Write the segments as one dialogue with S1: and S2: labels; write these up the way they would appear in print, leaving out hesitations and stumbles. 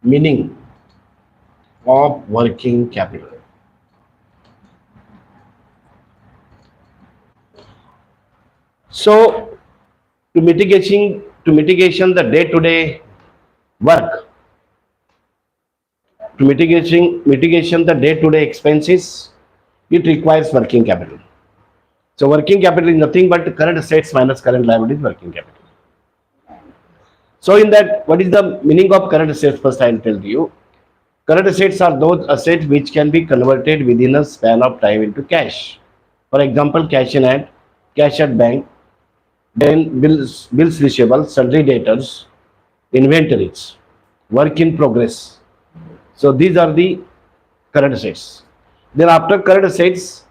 S1: Meaning of working capital. So to mitigation the day-to-day work, to mitigation the day-to-day expenses, it requires working capital. So working capital is nothing but current assets minus current liabilities, working capital. So in that, what is the meaning of current assets? First, I will tell you. Current assets are those assets which can be converted within a span of time into cash. For example, cash at bank, then bills receivable, sundry debtors, inventories, work in progress. So these are the current assets. Then after current assets,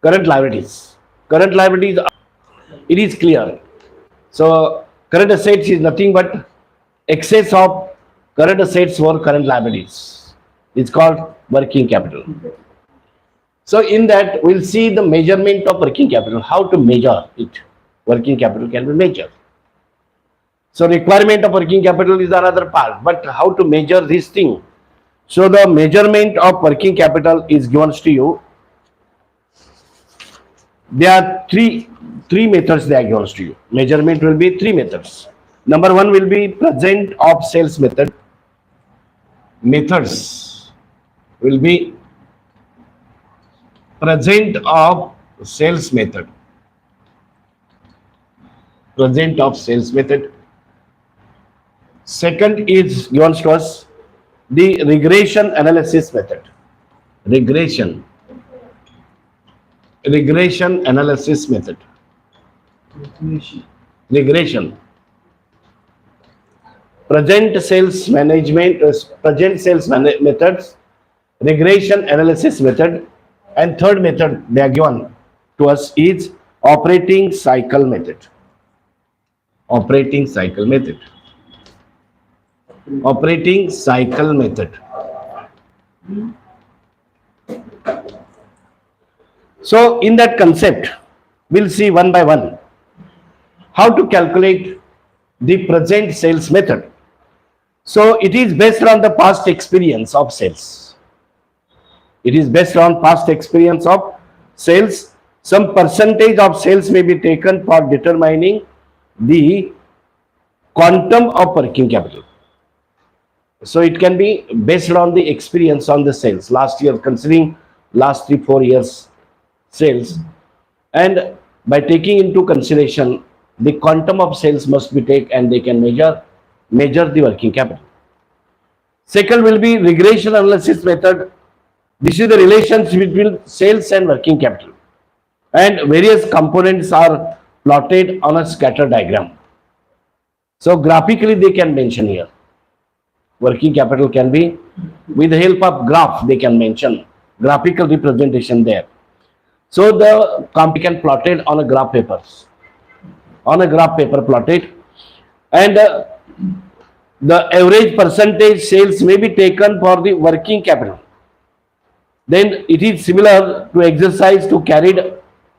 S1: current liabilities. Current liabilities, it is clear. So current assets is nothing but excess of current assets or current liabilities. It's called working capital. So in that, we'll see the measurement of working capital, how to measure it. Working capital can be measured. So requirement of working capital is another part, but how to measure this thing? So the measurement of working capital is given to you. There are three methods they are given to you. Measurement will be three methods. Number one will be present of sales method. Methods will be present of sales method. Present of sales method. Second is given to us the regression analysis method. Regression analysis method. Regression. Present sales methods, regression analysis method, and third method they are given to us is operating cycle method. Operating cycle method. Operating cycle method. So in that concept, we'll see one by one how to calculate the present sales method. So it is based on the past experience of sales. It is based on past experience of sales. Some percentage of sales may be taken for determining the quantum of working capital. So it can be based on the experience on the sales last year, considering last 3-4 years sales, and by taking into consideration the quantum of sales must be taken, and they can measure the working capital. Second will be regression analysis method. This is the relationship between sales and working capital, and various components are plotted on a scatter diagram. So graphically they can mention here. Working capital can be, with the help of graph, they can mention graphical representation there. So the company can plotted on a graph papers, on a graph paper plotted, and the average percentage sales may be taken for the working capital. Then it is similar to exercise to carried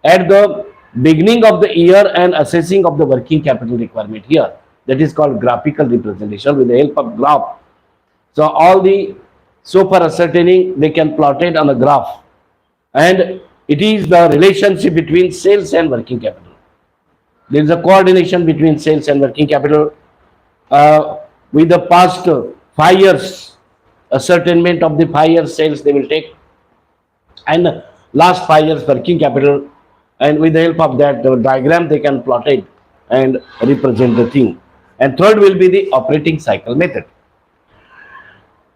S1: at the beginning of the year and assessing of the working capital requirement here. That is called graphical representation with the help of graph. So all the, so for ascertaining they can plot it on a graph, and it is the relationship between sales and working capital. There is a coordination between sales and working capital. With the past 5 years, ascertainment of the 5 years sales they will take, and last 5 years working capital, and with the help of that diagram they can plot it and represent the thing. And third will be the operating cycle method.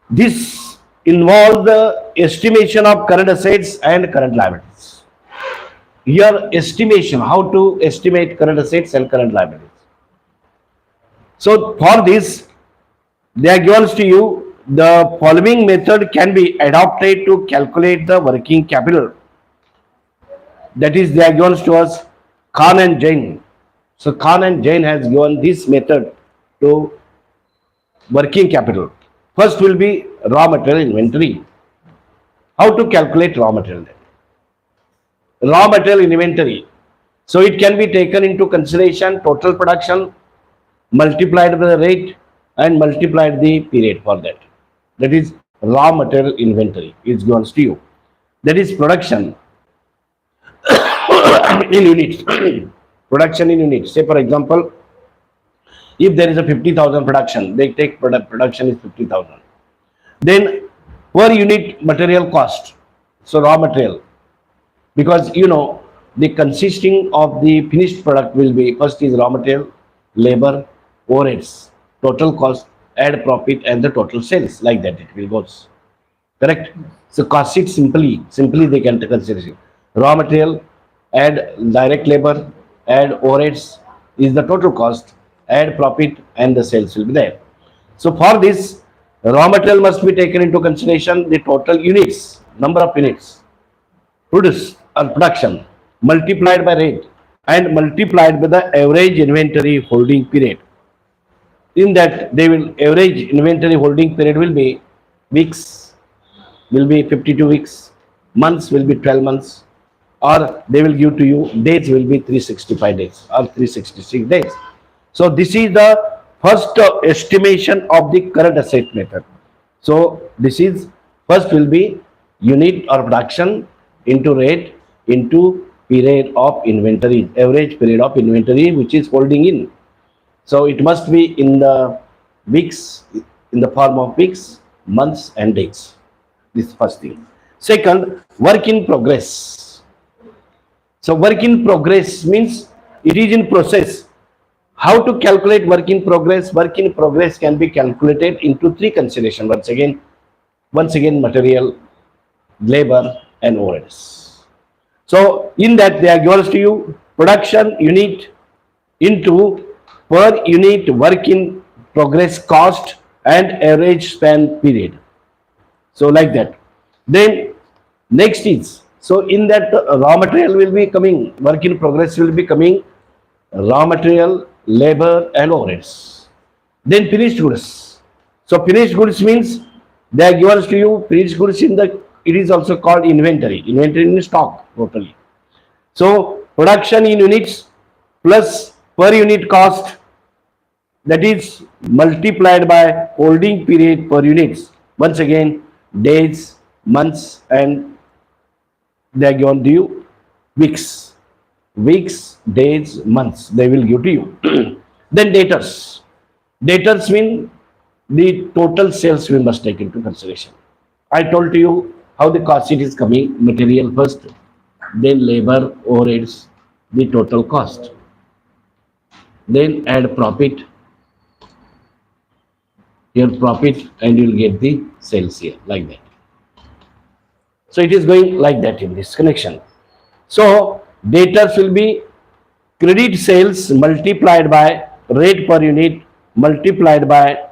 S1: This involves the estimation of current assets and current liabilities. Here estimation, how to estimate current assets and current liabilities. So for this, they are given to you the following method can be adopted to calculate the working capital. That is, they are given to us Khan and Jain. So Khan and Jain has given this method to working capital. First will be raw material inventory. How to calculate raw material? Raw material inventory. So it can be taken into consideration total production multiplied by the rate and multiplied the period for that. That is raw material inventory is given to you. That is production in units. Production in units. Say for example, if there is a 50,000 production, they take production is 50,000. Then per unit material cost. So raw material, because the consisting of the finished product will be first is raw material, labor, overheads, total cost, add profit, and the total sales. Like that it will goes. Correct. So cost sheet simply they can consider it. Raw material, add direct labor, add overheads is the total cost, add profit, and the sales will be there. So for this, raw material must be taken into consideration, the total units, number of units produced or production multiplied by rate and multiplied by the average inventory holding period. In that, they will average inventory holding period will be weeks, will be 52 weeks, months will be 12 months, or they will give to you days will be 365 days or 366 days. So this is the first estimation of the current asset method. So this is first will be unit or production into rate into period of inventory, average period of inventory which is holding in. So it must be in the weeks, in the form of weeks, months and days. This first thing. Second, work in progress. So work in progress means it is in process. How to calculate work in progress? Work in progress can be calculated into three considerations. Once again, material, labor, and overheads. So in that they are given to you production unit into per unit work in progress cost and average span period. So like that. Then next is, so in that raw material will be coming, work in progress will be coming, raw material, labor and overheads. Then finished goods. So finished goods means they are given to you finished goods in the, it is also called inventory. Inventory in stock totally. So production in units plus per unit cost, that is multiplied by holding period per units. Once again, days, months, and they are given to you weeks. Weeks, days, months, they will give to you. Then debtors. Debtors mean the total sales we must take into consideration. I told to you how the cost sheet is coming, material first, then labor, overheads, the total cost. Then add profit, here profit, and you will get the sales here, like that. So it is going like that in this connection. So debtors will be credit sales multiplied by rate per unit multiplied by,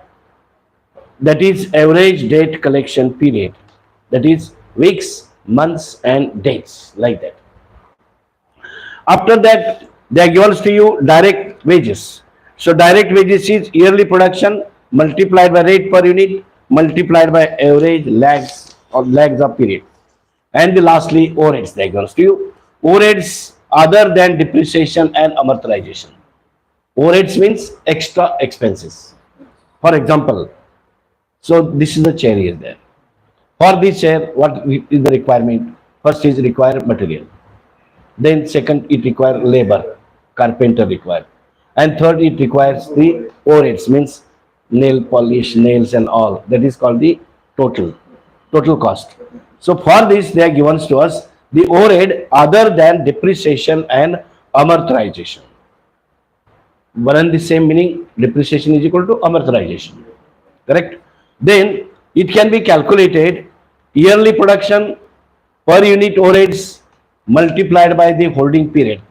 S1: that is average date collection period, that is weeks, months and days, like that. After that, they are given to you direct wages. So direct wages is yearly production multiplied by rate per unit multiplied by average lags or lags of period. And lastly, overheads they are given to you. Overheads other than depreciation and amortization. Overheads means extra expenses. For example, so this is the chair is there. For this chair, what is the requirement? First is require material. Then second, it requires labor, carpenter required. And third, it requires the overheads, means nail polish, nails and all. That is called the total cost. So for this, they are given to us the overhead other than depreciation and amortization. One and the same meaning, depreciation is equal to amortization. Correct? Then it can be calculated yearly production per unit overheads multiplied by the holding period,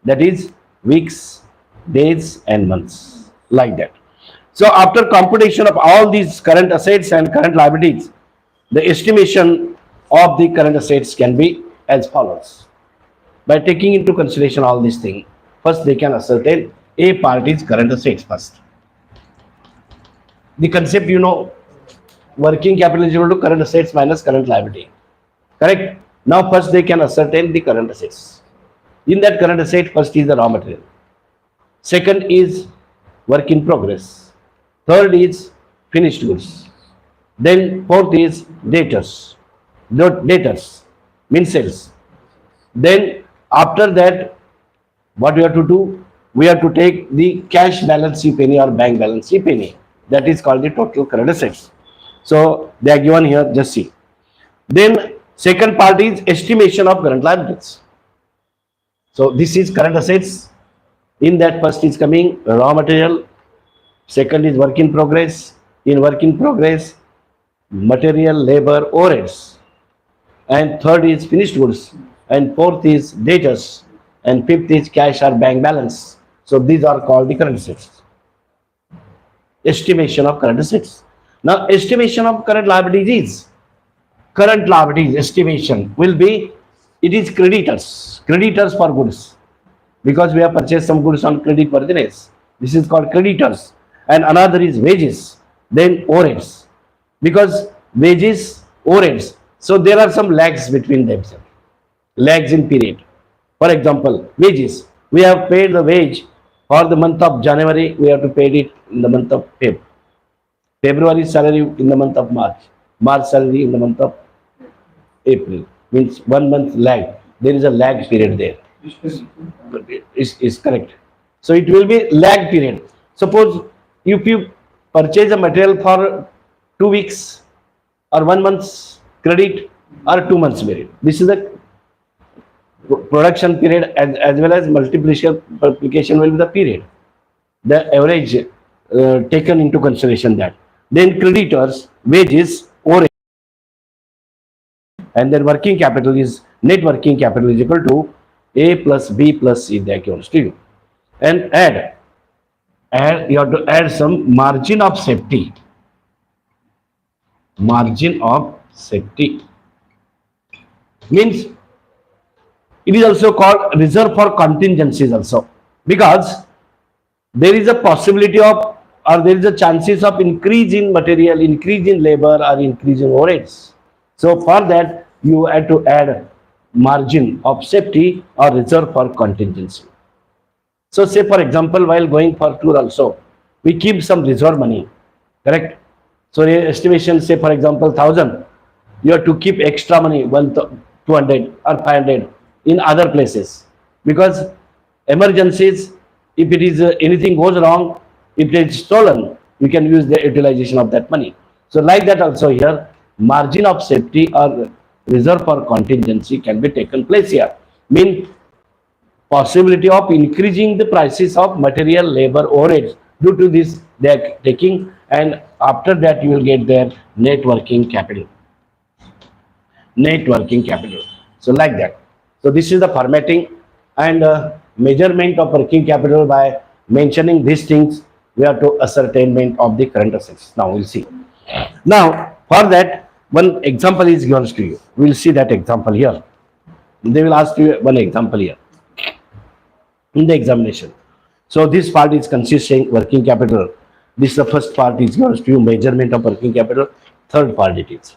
S1: that is weeks, days and months, like that. So after computation of all these current assets and current liabilities, the estimation of the current assets can be as follows. By taking into consideration all these things, first they can ascertain a part is current assets first. The concept working capital is equal to current assets minus current liability. Correct? Now first they can ascertain the current assets. In that current asset, first is the raw material. Second is work in progress. third is finished goods, then fourth is debtors, debtors means sales. Then after that, what we have to do? We have to take the cash balance penny or bank balance penny. That is called the total current assets. So they are given here, just see. Then second part is estimation of current liabilities. So this is current assets. In that, first is coming raw material, second is work in progress. In work in progress, material, labor, overheads, and third is finished goods, and fourth is debtors, and fifth is cash or bank balance. So these are called the current assets. Estimation of current assets. Now estimation of current liabilities estimation will be, it is creditors for goods, because we have purchased some goods on credit worthiness. This is called creditors. And another is wages, then overheads, because wages, overheads, so there are some lags between themselves, lags in period. For example, wages, we have paid the wage for the month of January, we have to pay it in the month of February salary in the month of March salary in the month of April, means 1 month lag. There is a lag period there. Is correct. So it will be lag period. Suppose if you purchase a material for 2 weeks or 1 month's credit or 2 months period, this is the production period, as well as multiplication will be the period, the average taken into consideration. That then creditors, wages, or and then working capital is, net working capital is equal to A plus B plus C, that equals to you. And add you have to add some margin of safety. Margin of safety means it is also called reserve for contingencies also, because there is a possibility of, or there is a chances of increase in material, increase in labor, or increase in overheads. So for that you have to add margin of safety or reserve for contingency. So say for example, while going for tour also, we keep some reserve money, correct? So estimation, say for example 1,000, you have to keep extra money 200 or 500 in other places, because emergencies, if it is anything goes wrong, if it is stolen, you can use the utilization of that money. So like that also here, margin of safety or reserve for contingency can be taken place here. Mean possibility of increasing the prices of material, labor, overheads. Due to this, they are taking, and after that you will get their net working capital. Net working capital. So like that. So this is the formatting and measurement of working capital. By mentioning these things, we have to ascertainment of the current assets. Now we'll see. Now for that, one example is given to you. We'll see that example here. They will ask you one example here in the examination. So this part is consisting working capital. This is the first part is given to you, measurement of working capital. Third part it is.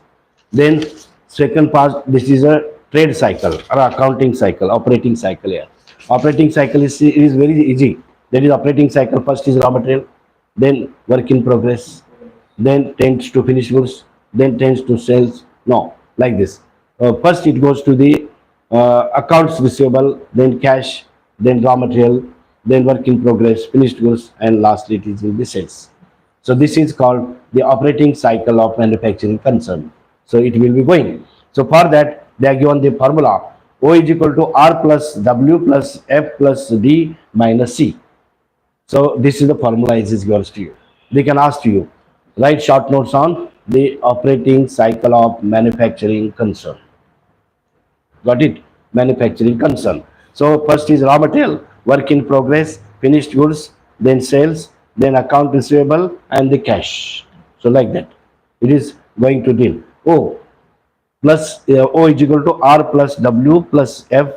S1: Then second part, this is a trade cycle or accounting cycle, operating cycle here. Operating cycle is very easy. That is operating cycle. First is raw material, then work in progress, then tends to finished goods, then tends to sales. No, like this. First it goes to the accounts receivable, then cash, then raw material, then work in progress, finished goods, and lastly it is in the sales. So this is called the operating cycle of manufacturing concern. So it will be going. So for that, they are given the formula O is equal to R plus W plus F plus D minus C. So this is the formula is given to you. They can ask you, write short notes on the operating cycle of manufacturing concern. Got it? Manufacturing concern. So first is raw material, work in progress, finished goods, then sales, then account receivable, and the cash. So like that, it is going to deal. O plus O is equal to R plus W plus F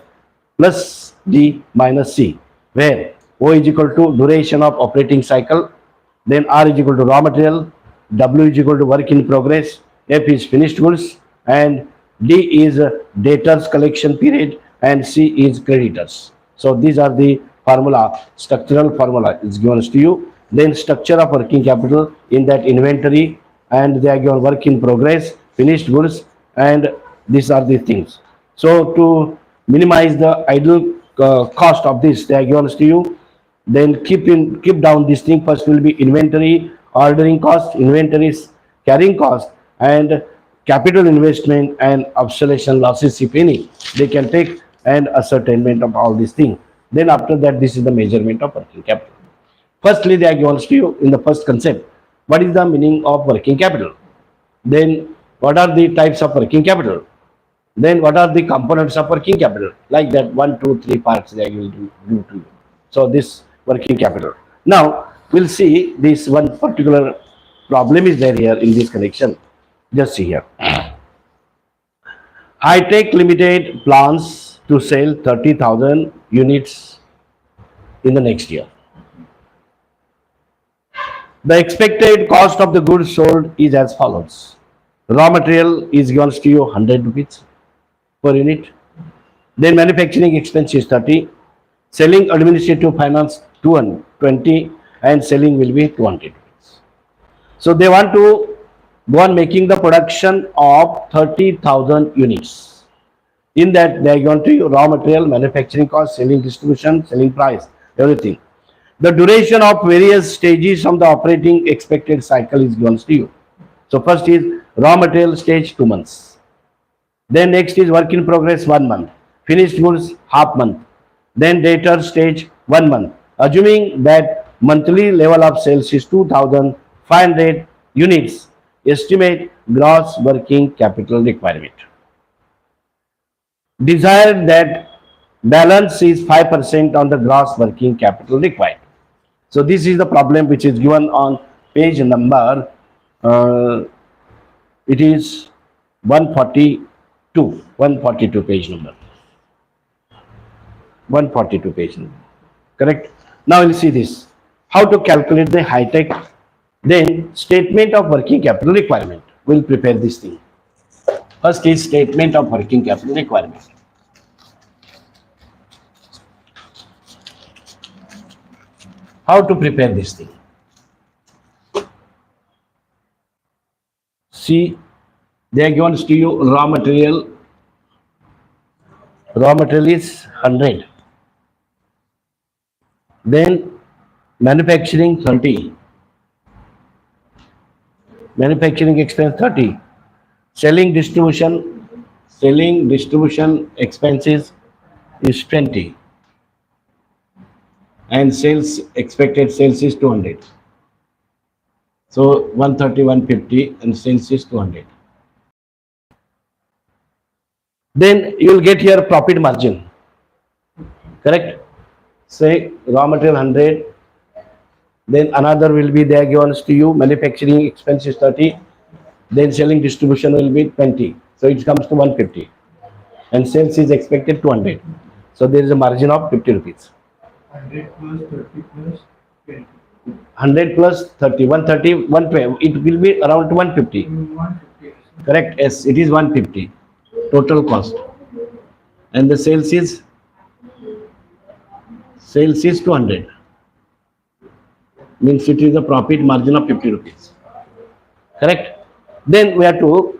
S1: plus D minus C, where O is equal to duration of operating cycle, then R is equal to raw material, W is equal to work in progress, F is finished goods, and D is debtors collection period, and C is creditors. So these are the formula, structural formula is given to you. Then structure of working capital, in that inventory, and they are given work in progress, finished goods, and these are the things. So to minimize the idle cost of this, they are given to you. Then keep down this thing. First will be inventory, ordering cost, inventories, carrying cost, and capital investment and obsolescence losses, if any, they can take, and ascertainment of all these things. Then after that, this is the measurement of working capital. Firstly, they are given to you in the first concept. What is the meaning of working capital? Then what are the types of working capital? Then what are the components of working capital? Like that, one, two, three parts they will do to you. So this working capital. Now we'll see this one particular problem is there here in this connection. Just see here. High-Tech Limited plans to sell 30,000 units in the next year. The expected cost of the goods sold is as follows. Raw material is given to you 100 rupees per unit. Then manufacturing expense is 30. Selling administrative finance 220, and selling will be 200 rupees. So they want to go on making the production of 30,000 units. In that, they are going to raw material, manufacturing cost, selling distribution, selling price, everything. The duration of various stages of the operating expected cycle is given to you. So first is raw material stage 2 months. Then next is work in progress 1 month. Finished goods half month. Then debtor stage 1 month. Assuming that monthly level of sales is 2,500 units, estimate gross working capital requirement. Desired that balance is 5% on the gross working capital required. So this is the problem which is given on page number, it is 142 page number. 142 page number. Correct? Now we'll see this. How to calculate the high-tech, then statement of working capital requirement. We'll prepare this thing. First is statement of working capital requirement. How to prepare this thing? See, they are given to you raw material. Raw material is 100. Then manufacturing 30. Manufacturing expense 30. Selling distribution expenses is 20. And sales, expected sales is 200. So 130, 150, and sales is 200. Then you will get here profit margin. Correct? Say raw material 100. Then another will be there given to you. Manufacturing expense is 30. Then selling distribution will be 20. So it comes to 150. And sales is expected 200. So there is a margin of 50 rupees.
S2: 100 plus 30 plus 20.
S1: 100 plus 30, 130, 120. It will be around 150.
S2: 150.
S1: Correct? Yes, it is 150. Total cost. And the sales is 200. Means it is a profit margin of 50 rupees. Correct? Then we have to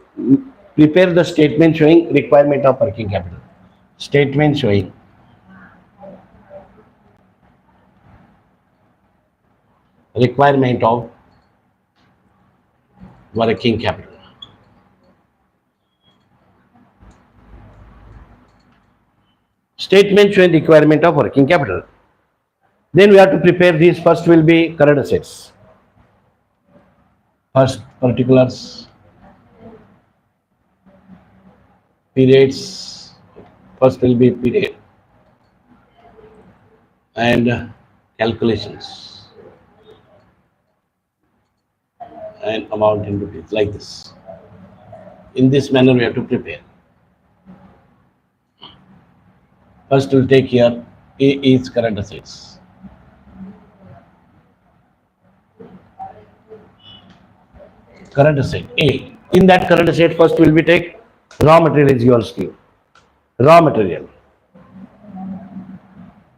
S1: prepare the statement showing requirement of working capital. Statement showing requirement of working capital. Statement showing requirement of working capital. Then we have to prepare these. First will be current assets. First particulars, periods. First will be period and calculations and amount in rupees, like this. In this manner we have to prepare. First we'll take here A is current assets. Current asset A. In that current asset, first will be take raw material is yours to you. Raw material.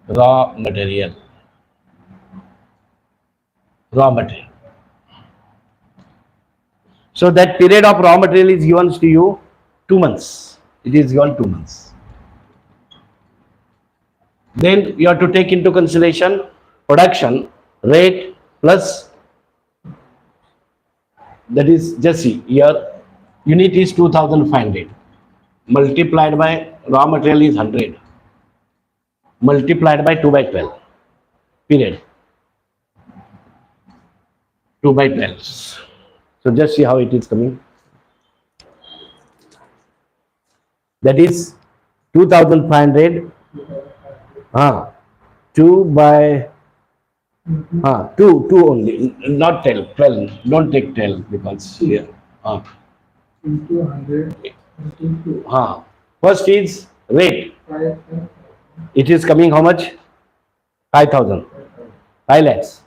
S1: Raw material. raw material. So that period of raw material is given to you 2 months. It is given 2 months. Then you have to take into consideration production rate plus, that is, just see here, unit is 2500 multiplied by raw material is 100 multiplied by 2 by 12 period 2 by 12. So just see how it is coming. That is 2500 2 by 2 only, not 12. Don't take 12 because here
S2: into 100 into 2.
S1: first is rate.
S2: 5
S1: It is coming how much? 5000, 5 lakhs.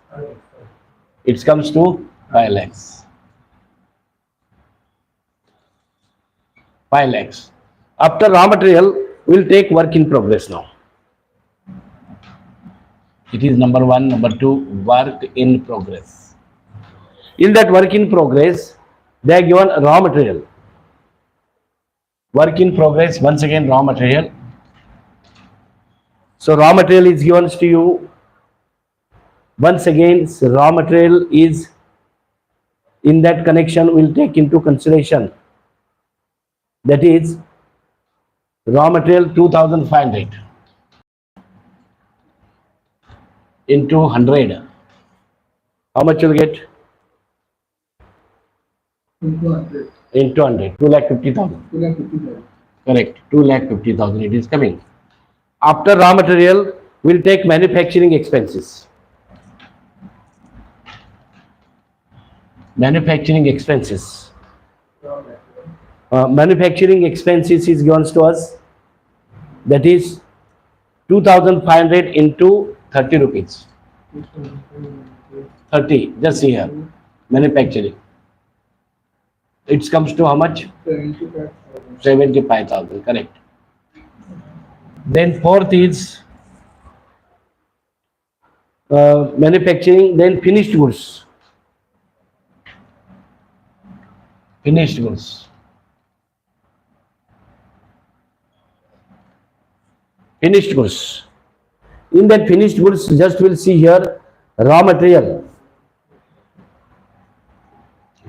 S1: It comes to 5 lakhs. 5 lakhs. After raw material, we'll take work in progress now. It is number 1, number 2, work in progress. In that work in progress, they are given raw material. Work in progress, once again raw material. So raw material is given to you. Once again, raw material is in that connection will take into consideration. That is raw material 2500 into 100. How much you'll get?
S2: into 100.
S1: Into 100, 2,50,000.
S2: 250,000.
S1: Correct, 2,50,000 it is coming. After raw material, we'll take manufacturing expenses. Manufacturing expenses. Manufacturing expenses is given to us. That is 2,500 into 30 rupees. 30, just see here. Manufacturing. It comes to how much?
S2: 75,000.
S1: 75,000, correct. Then fourth is manufacturing, then finished goods. Finished goods. Finished goods. In that finished goods, just we'll see here raw material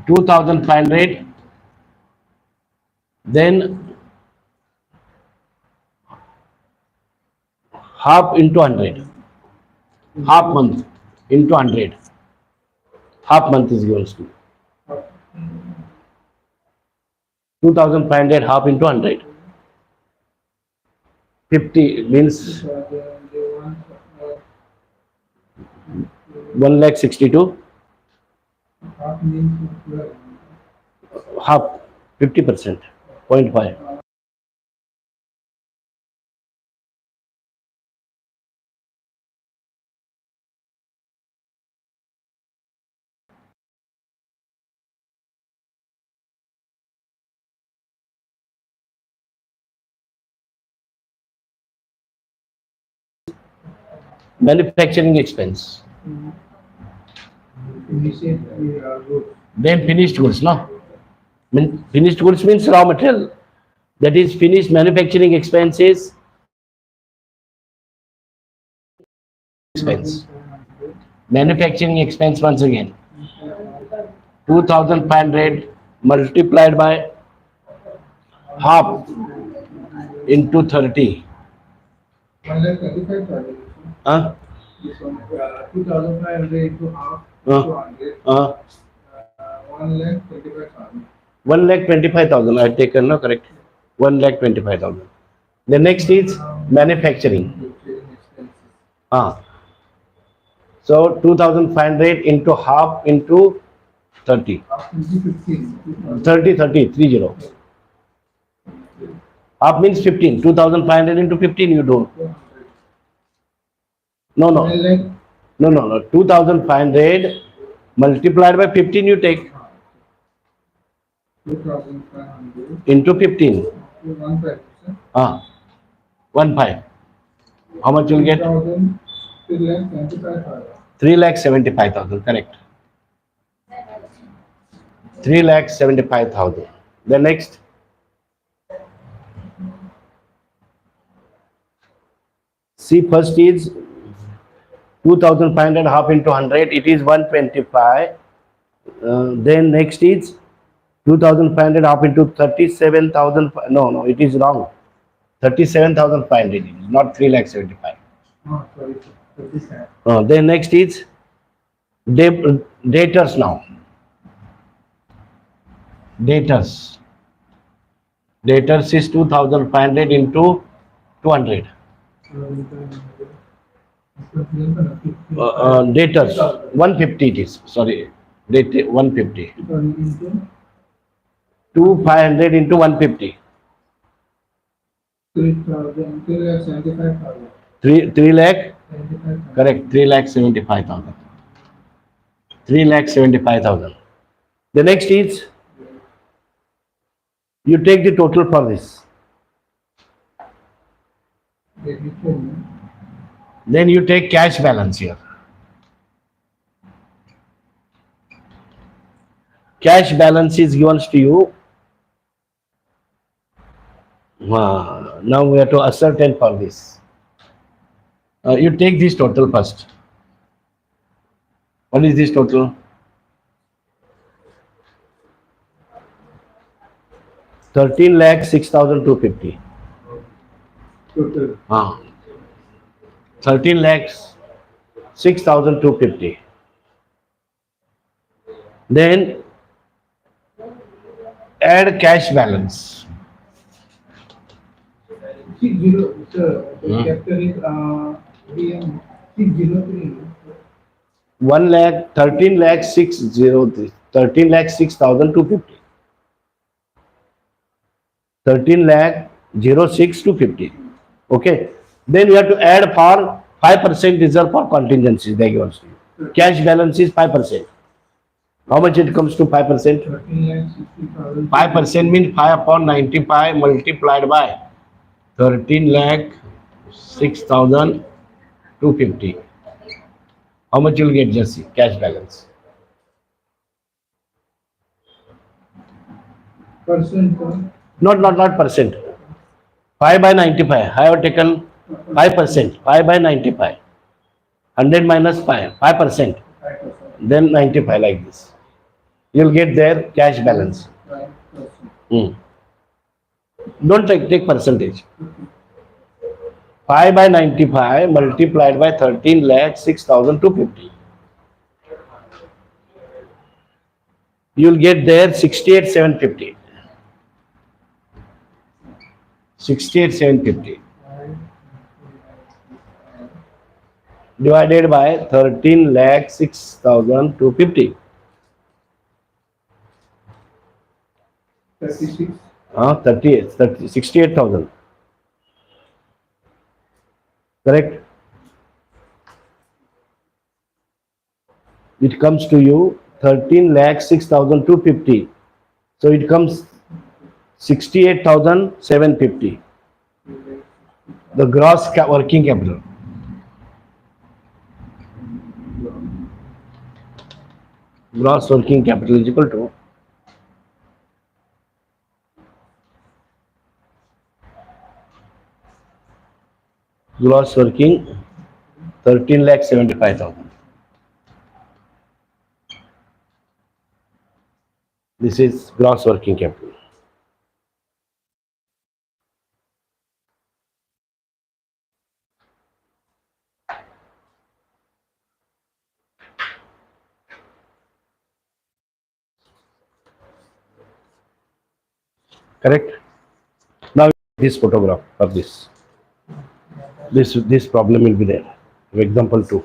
S1: 2,500, then half into 100, half month into 100, half month is given to 2,500 half into 100. 50 means 1,62,000.
S2: Half means 12.
S1: Half 50%, 0.5. Manufacturing expense.
S2: Initially, goods.
S1: Then finished goods, no? Finished goods means raw material. That is finished manufacturing expenses. Expense. Manufacturing expense once again. 2,500 multiplied by half into 30.
S2: 1,35,000.
S1: Huh?
S2: This one, 2,500 into half
S1: Uh.
S2: into 100. 1,25,000.
S1: 1,25,000 I have taken, no, correct? 1,25,000. The next is manufacturing. So 2,500 into half into 30.
S2: Into 15.
S1: 30, 30. Half means 15. 2,500 into 15 you do. No. 2,500 multiplied by 15 you take
S2: 2,500
S1: into 15.
S2: 1,500.
S1: 1,500. How much you'll get?
S2: 3,75,000.
S1: 3,75,000, correct. 3,75,000. The next, see first is 2,500 half into 100, it is 125. Then next is 2,500 half into 37,000. No, it is wrong. 37,500, not 3,75,000.
S2: Oh, sorry, sir. 37.
S1: Then next is debtors now. Debtors. Debtors is 2,500 into 200. Debtors 150 it is. Sorry, debtor 150. 2,500 into 150.
S2: 3,000, 3,75,000.
S1: 3 lakh.
S2: 75,000.
S1: Correct. 3,75,000. 3,75,000. The next is you take the total for this. Then you take cash balance here. Cash balance is given to you. Now we have to ascertain for this. You take this total first. What is this total? 13,06,250.
S2: Total.
S1: 13,06,250. Then add cash balance.
S2: 60, sir. The chapter is DM 603.
S1: 1 lakh 13,06,003 13,06,250. 13,06,250. Okay. Then you have to add for 5% reserve for contingencies. They give us to you. Cash balance is 5%. How much it comes to 5%?
S2: 13,60,000.
S1: 5% means 5 upon 95 multiplied by 13,06,250. How much you'll get, Jesse? Cash balance.
S2: Percent.
S1: Not percent. 5 by 95. I have taken 5%. 5 by 95. 100 minus 5. 5%.
S2: 5%.
S1: Then 95 like this. You'll get their cash balance.
S2: 5%.
S1: Don't take percentage. 5 by 95 multiplied by 13,06,250. You'll get there 68,750. 68,750 divided by 13,06,250.
S2: 36.
S1: 68,000. Correct? It comes to you 13,06,250. So it comes 68,750. The gross working capital. Gross working capital is equal to gross working 13,75,000. This is gross working capital. Correct? Now this photograph of this. This problem will be there. Example 2.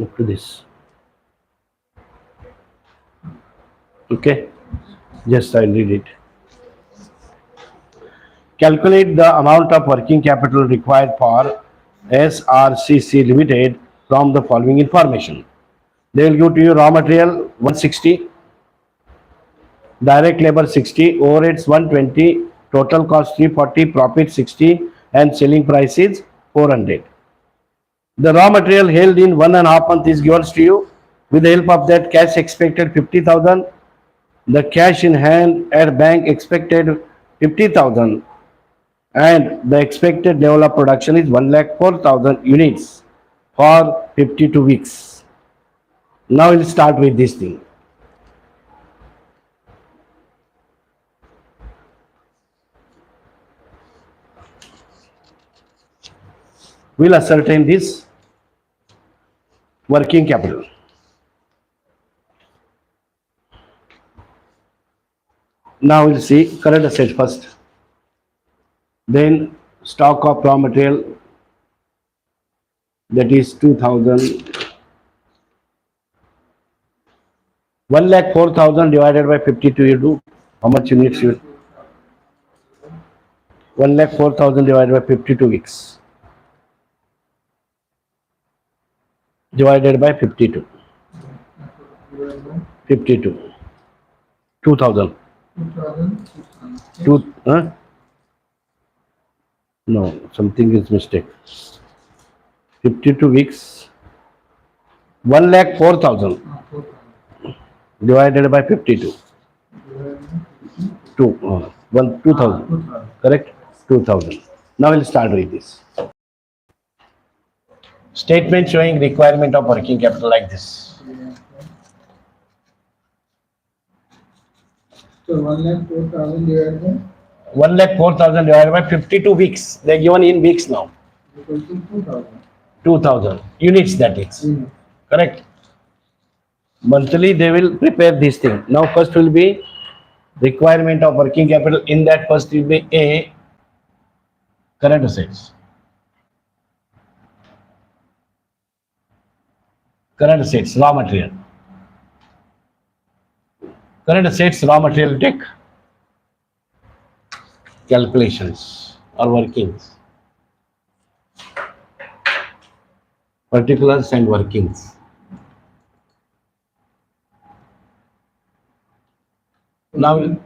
S1: Up to this. Okay, just I'll read it. Calculate the amount of working capital required for SRCC Limited from the following information. They will give to you raw material 160, direct labor 60, overheads 120, total cost 340, profit 60, and selling price is 400. The raw material held in 1.5 months is given to you. With the help of that, cash expected 50,000. The cash in hand at bank expected 50,000, and the expected level of production is 1,04,000 units for 52 weeks. Now we'll start with this thing. We'll ascertain this working capital. Now we'll see current assets first. Then stock of raw material, that is 2,000. 1,04,000 divided by 52, you do how much units you? 1,04,000 divided by 52 weeks. Divided by 52. 52. 2,000. 2, no, something is mistake. 52 weeks. 1,04,000 divided by 52. 2,000. Correct? 2,000. Now we'll start with this. Statement showing requirement of working capital like this.
S2: So 1,04,000 divided by
S1: 1,04,000 divided by 52 weeks. They are given in weeks now.
S2: equal to 2,000.
S1: 2,000 units, that is.
S2: Units.
S1: Correct? Monthly they will prepare this thing. Now first will be requirement of working capital. In that first will be A, current assets. Current assets, raw material. Current assets, raw material, take calculations or workings. Particulars and workings. Now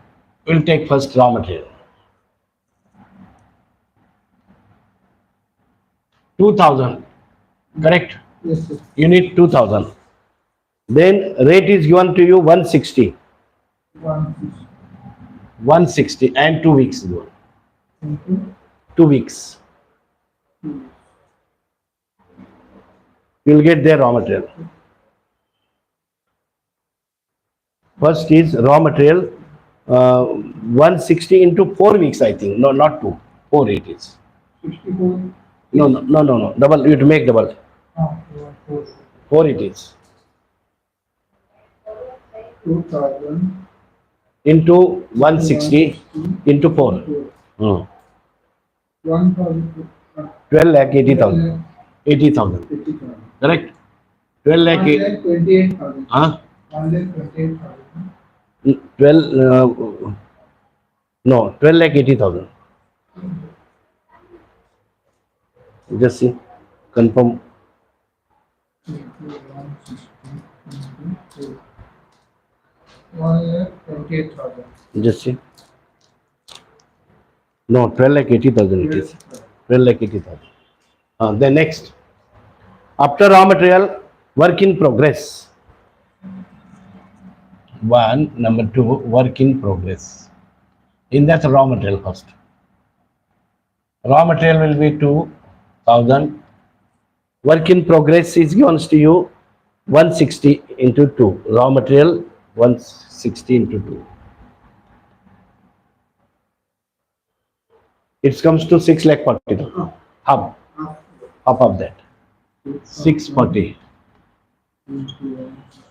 S1: we'll take first raw material. 2,000, correct?
S2: Yes, sir.
S1: Unit 2,000. Then rate is given to you 160.
S2: 160
S1: 160 and 2 weeks given.
S2: into
S1: 2 weeks.
S2: 2.
S1: You'll get their raw material. First is raw material 160 into 4 weeks, I think. No, not 2. 4 it is.
S2: 64.
S1: No. Double, you to make double.
S2: 4.
S1: 4 it is.
S2: 2,000
S1: Into 160 into 4.
S2: 1,000.
S1: 12,80,000. 80,000.
S2: 50,000.
S1: Correct? 12 lakh.
S2: 1,28,000.
S1: Huh?
S2: 1,28,000.
S1: 12. No, 12,80,000. Just see. Confirm.
S2: 1,28,000.
S1: Just see. No, 12,80,000 it is. 12,80,000. Then next. After raw material, work in progress. 1, number 2, work in progress. In that raw material first. Raw material will be 2,000. Work in progress is given to you 160 into 2. Raw material 160 into 2. It comes to 6,40,000. Half of that. 640.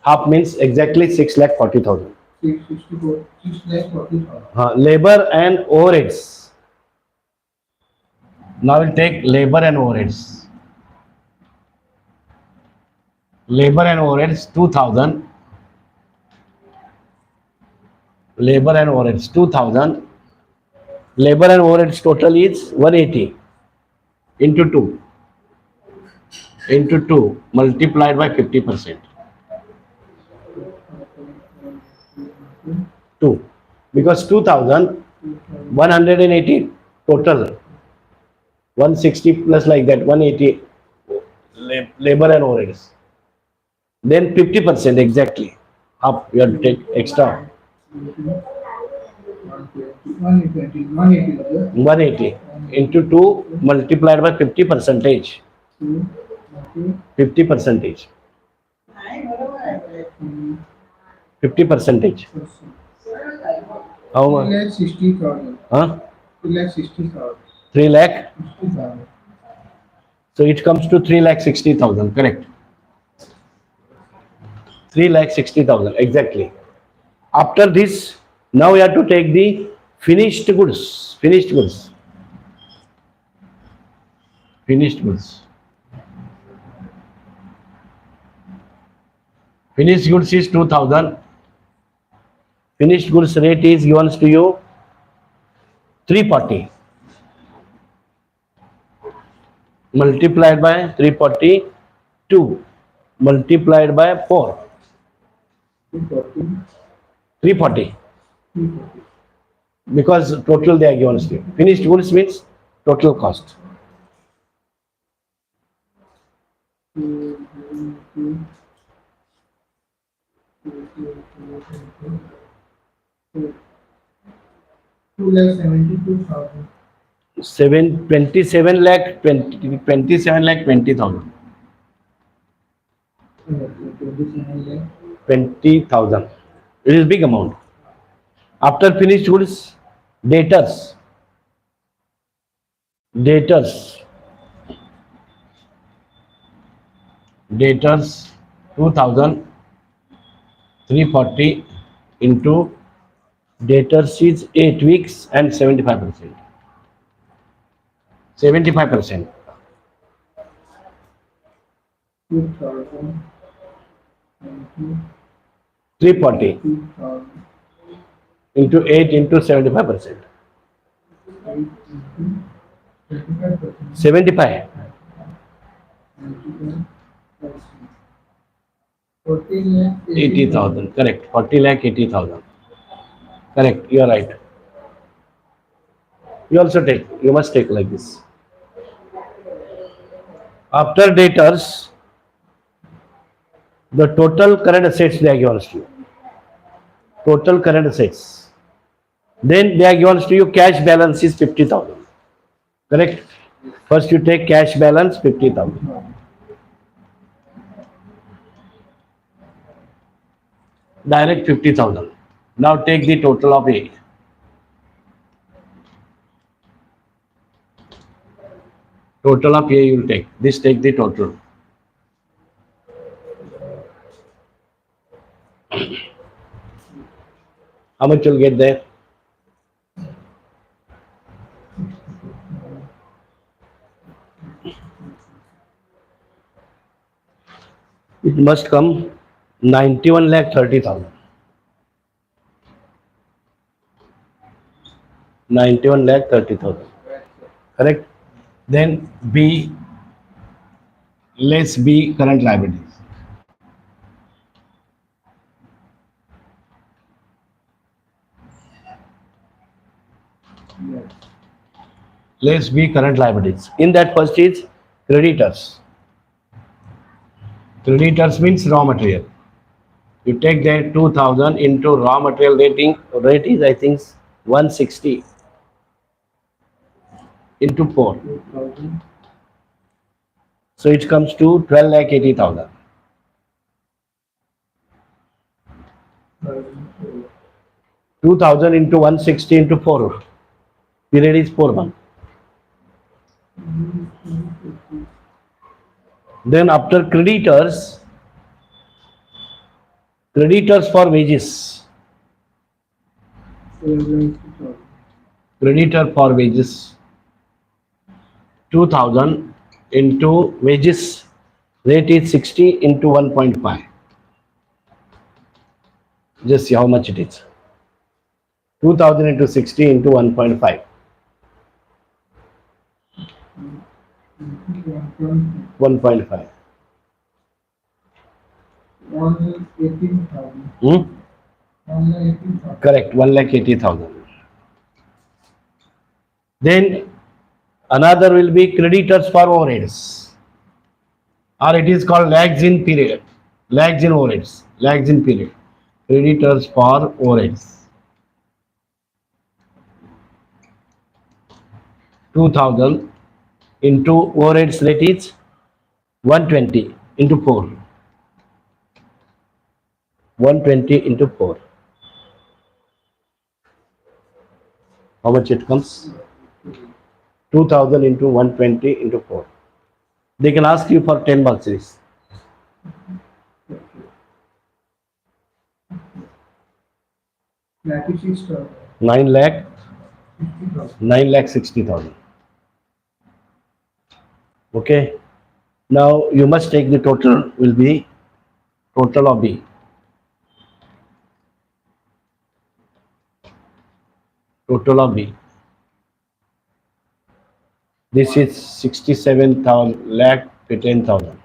S1: Half means exactly 6,40,000.
S2: 664. 6,40,000.
S1: Labor and overheads. Now we'll take labor and overheads. Labor and overheads 2,000. Labor and overheads 2,000 Labor and overheads total is 180 into 2 multiplied by 50%. 2 because 2180 total, 160 plus like that 180 labor and overheads. Then 50% exactly. Up you have to take extra 180 into 2 multiplied by 50 percentage. 50 percentage. 50 percentage. How much?
S2: 3,60,000.
S1: Huh?
S2: 3,60,000.
S1: 3 lakh.
S2: 60,000.
S1: So it comes to 3,60,000. Correct. 3,60,000 exactly. After this, now we have to take the finished goods. Finished goods. Finished goods. Finished goods is 2,000. Finished goods rate is given to you 340 multiplied by 342 multiplied by 4. 340 because total they are given to you. Finished goods means total cost.
S2: Two lakh 72,000.
S1: 27 lakh 27 lakh 20,000.
S2: 27 lakh.
S1: 20,000. It is big amount. After finished goods, debtors. Debtors 2,340 into debtors is 8 weeks and 75%. 75%.
S2: 2,000.
S1: 340
S2: 2,000.
S1: into 8 into 75%.
S2: 25%.
S1: 75.
S2: 14 lakh
S1: 80,000. Correct. 40 lakh 80,000. Correct. You are right. You also take. You must take like this. After debtors, the total current assets they are given to you. Total current assets. Then they are given to you cash balance is 50,000. Correct. First you take cash balance 50,000. Direct 50,000. Now take the total of A. Total of A you will take. This take the total. How much you'll get there? It must come 91 lakh 30,000. 91 lakh 30,000. Correct. Then B, less B current liabilities. Less B current liabilities. In that first is creditors. Creditors means raw material. You take that 2,000 into raw material rate is I think 160 into 4.
S2: 2,000.
S1: So it comes to 12 lakh 80,000. 2,000 into 160 into 4. Period is 4 months. Then after creditors for wages. Creditor for wages 2,000 into wages rate is 60 into 1.5. Just see how much it is. 2,000 into 60 into 1.5.
S2: 1.5.
S1: 1.5.
S2: 118,000.
S1: Hmm?
S2: 118,000.
S1: Correct, 1,80,000. Then another will be creditors for overheads, or it is called lags in period, lags in overheads, lags in period. Creditors for overheads, 2,000 into overheads rate is 120 into 4. 120 into 4. How much it comes? 2,000 into 120 into 4. They can ask you for 10 mark series.
S2: 96,000.
S1: 9 lakh,
S2: 60,000.
S1: 9,60,000. Okay. Now you must take the total will be total of B. Total of B. This is 67,000 lakh to 10,000.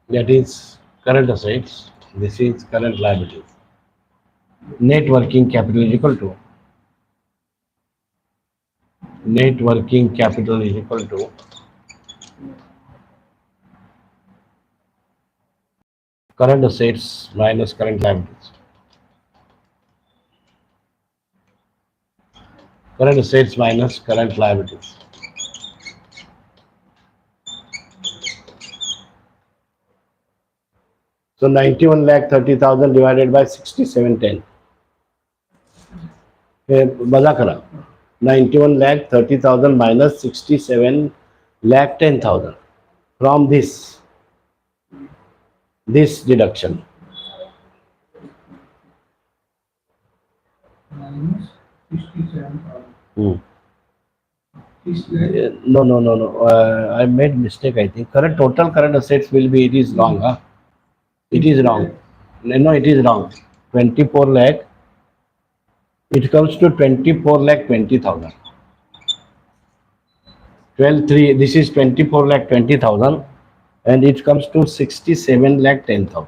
S1: That is current assets. This is current liabilities. Net working capital is equal to net working capital is equal to current assets minus current liabilities. Current assets minus current liabilities. So 91 lakh 30,000 divided by 6710. मजा करा 91 lakh 30,000 minus 67 lakh 10,000 from this deduction.
S2: Minus 67,000.
S1: Hmm.
S2: This like
S1: No. I made mistake. I think current total current assets will be. It is wrong. Huh? It is wrong. No, it is wrong. 24 lakh. It comes to 24 lakh 20,000. 12,3. This is 24 lakh 20,000, and it comes to 67 lakh 10,000.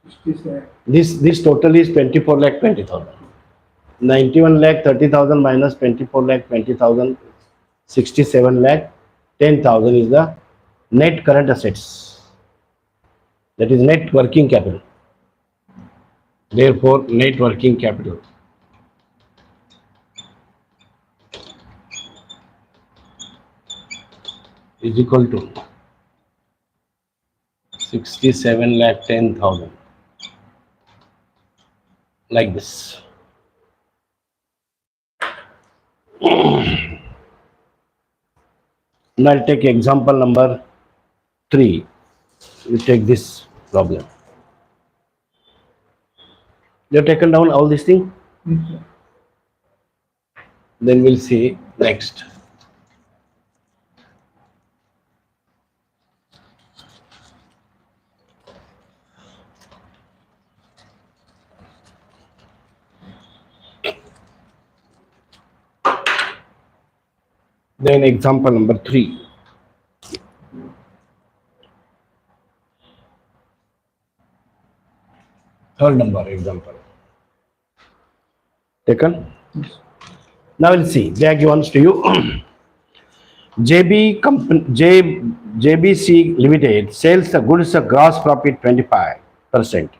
S2: 67.
S1: This total is 24 lakh 20,000. 91 lakh 30,000 minus 24 lakh 20,000. 67 lakh 10,000 is the net current assets. That is net working capital. Therefore, net working capital is equal to 67 lakh 10,000. Like this. Now I'll take example number 3. You take this problem. You have taken down all these things?
S2: Yes, sir.
S1: Then we'll see next. Then example number 3. Third number example. Taken?
S2: Yes.
S1: Now we'll see. They are given to you. JBC Limited sells the goods at gross profit 25%.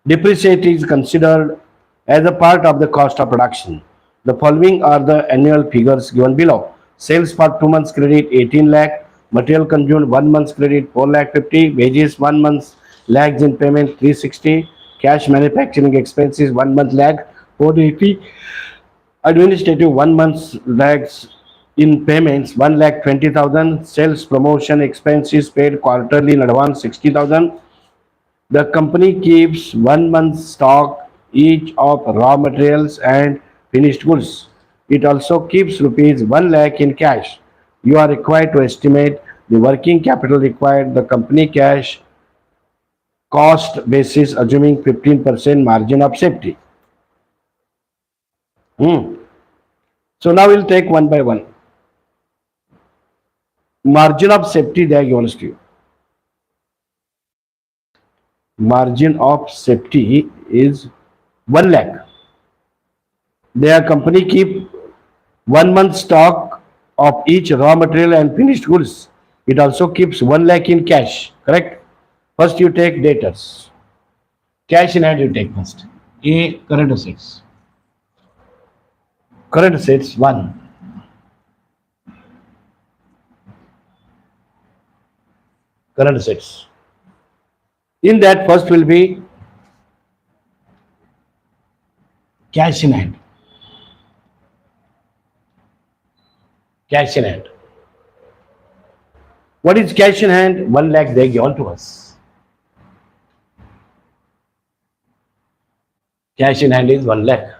S1: Depreciation is considered as a part of the cost of production. The following are the annual figures given below. Sales for 2 months credit 18 lakh, material consumed 1 month's credit 4 lakh 50, wages 1 month's lags in payment 360, cash manufacturing expenses 1 month lag 480, administrative 1 month's lags in payments 1,20,000, sales promotion expenses paid quarterly in advance 60,000. The company keeps 1 month's stock each of raw materials and finished goods. It also keeps rupees 1 lakh in cash You are required to estimate the working capital required, the company cash cost basis, assuming 15% margin of safety. So now we'll take one by one. Margin of safety they are given to you. Margin of safety is 1 lakh. Their company keep 1 month stock of each raw material and finished goods. It also keeps 1 lakh in cash, correct? First you take debtors. Cash in hand you take first. A, current assets. Current assets 1. Current assets. In that first will be cash in hand. Cash in hand. What is cash in hand? 1 lakh they given to us. Cash in hand is 1 lakh.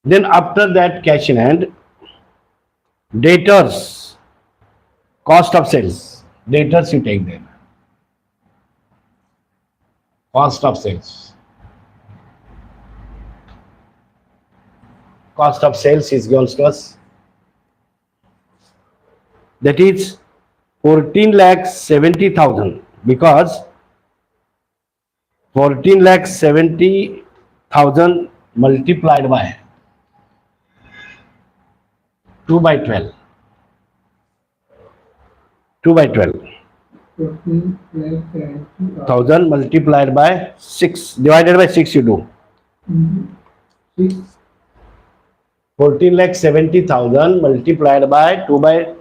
S1: Then after that cash in hand, debtors, cost of sales. Debtors you take there. Cost of sales. Cost of sales is given to us. That is 14,70,000 because 14,70,000 multiplied by 2 by 12. 2 by 12.
S2: 14,70,000.
S1: Multiplied by 6. Divided by 6 you do.
S2: 6.
S1: 14,70,000 multiplied by 2 by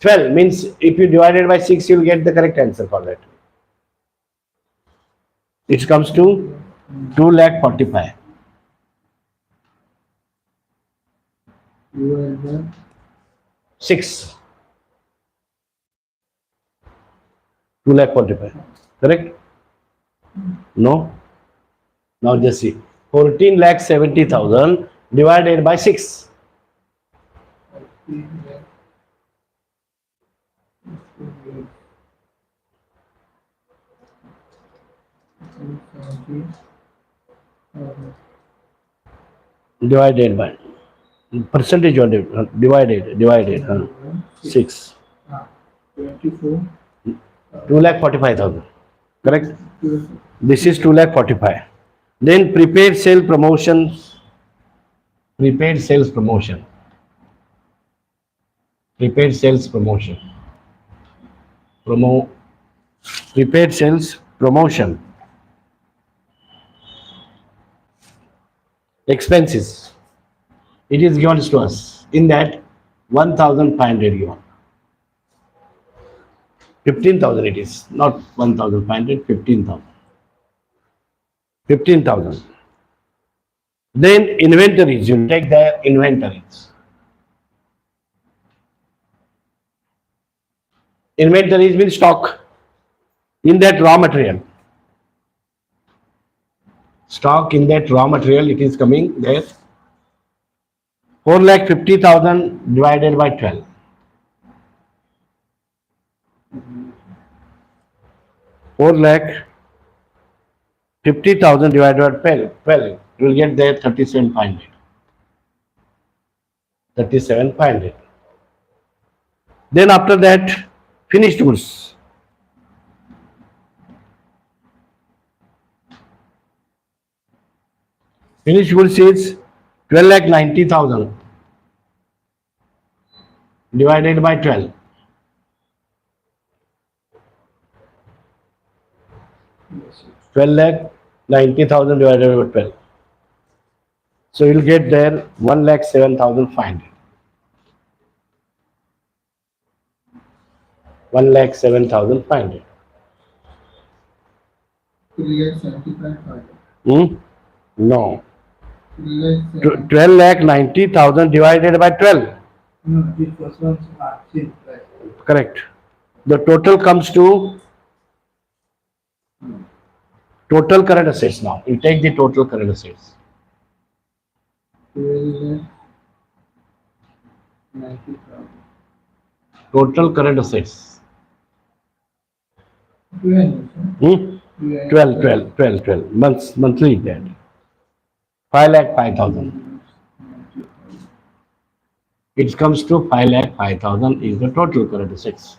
S1: 12 means if you divide it by 6 you will get the correct answer for that. It comes to 2,45,000.
S2: You are the
S1: 6. 2,45,000. Correct? No? Now just see. 14,70,000 divided by 6.
S2: 14 lakh.
S1: Divided by percentage on divided 6.
S2: 24.
S1: 2,45,000. Correct? This is 2,45,000. Then prepaid sale promotion. Prepaid sales promotion. Prepaid sales promotion. Prepaid sales promotion. Expenses. It is given to us. In that 1,500 given. 15,000 it is. Not 1,500, 15,000. 15,000. Then inventories. You take the inventories. Inventories means stock. In that raw material. Stock in that raw material, it is coming there. 4,50,000 divided by 12. 4,50,000 divided by 12. You will get there 37,500. 37,500. Then after that, finished goods. Finished goods is 12,90,000 divided by 12. 12,90,000 divided by 12. So you'll get there 1,07,500. 1,07,500.
S2: 3,75,000.
S1: No.
S2: 3,70,000.
S1: 12,90,000 divided by 12.
S2: No, this first one's same price.
S1: Correct. The total comes to total current assets now. You take the total current assets.
S2: 12 lakh 90,000.
S1: Total current assets.
S2: 12,
S1: Hmm? 12. Monthly debt. 5,05,000. It comes to 5,05,000 is the total current assets.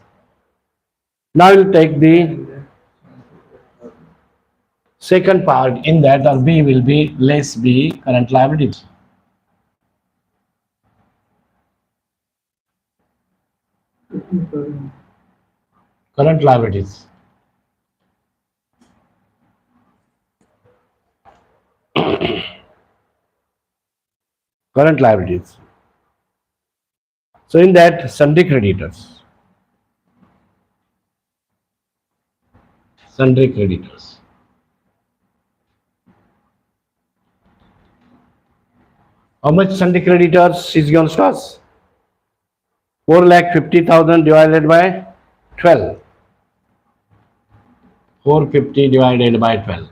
S1: Now we'll take the second part in that, or B will be less B current liabilities. Current liabilities. Current liabilities. So in that, sundry creditors. Sundry creditors. How much sundry creditors is given to us? 4,50,000 divided by 12. 450 divided by 12.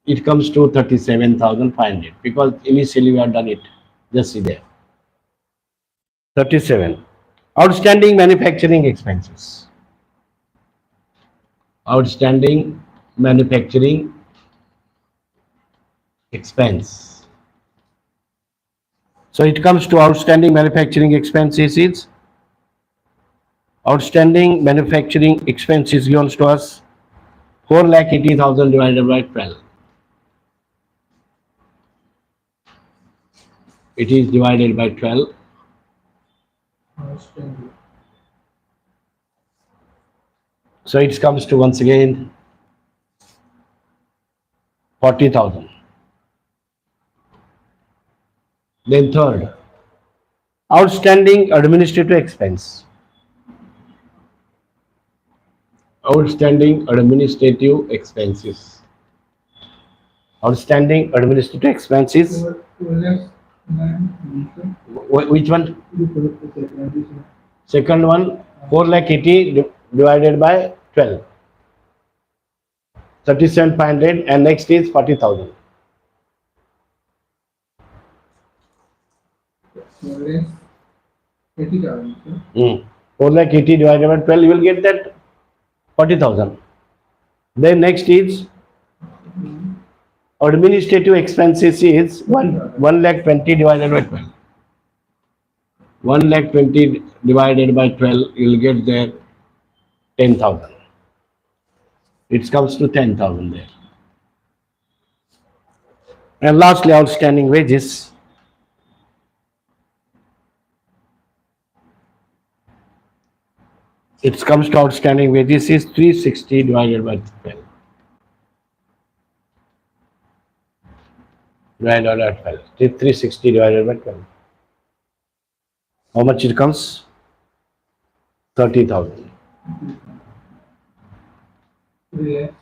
S1: It comes to 37,500 because initially we have done it. Just see there. 37. Outstanding manufacturing expenses. Outstanding manufacturing expense. So it comes to outstanding manufacturing expenses is outstanding manufacturing expenses given to us 4,80,000 divided by 12. It is divided by 12.
S2: Outstanding.
S1: So it comes to once again 40,000. Then third, outstanding administrative expense. Outstanding administrative expenses. Outstanding administrative expenses.
S2: 2 lakhs 9.
S1: Which one?
S2: You put the second.
S1: Second one, 4,80,000 divided by 12. 37,500 and next is 40,000.
S2: 4 lakhs 80,000.
S1: 4,80,000 divided by 12, you will get that 40,000. Then next is administrative expenses is 1,20,000 divided by 12. 1,20,000 divided by 12, you will get there 10,000. It comes to 10,000 there. And lastly, outstanding wages. It comes to outstanding wages is 360 divided by 12. Divided by 12. 360 divided by 12. How much it comes? 30,000.
S2: 3 lakhs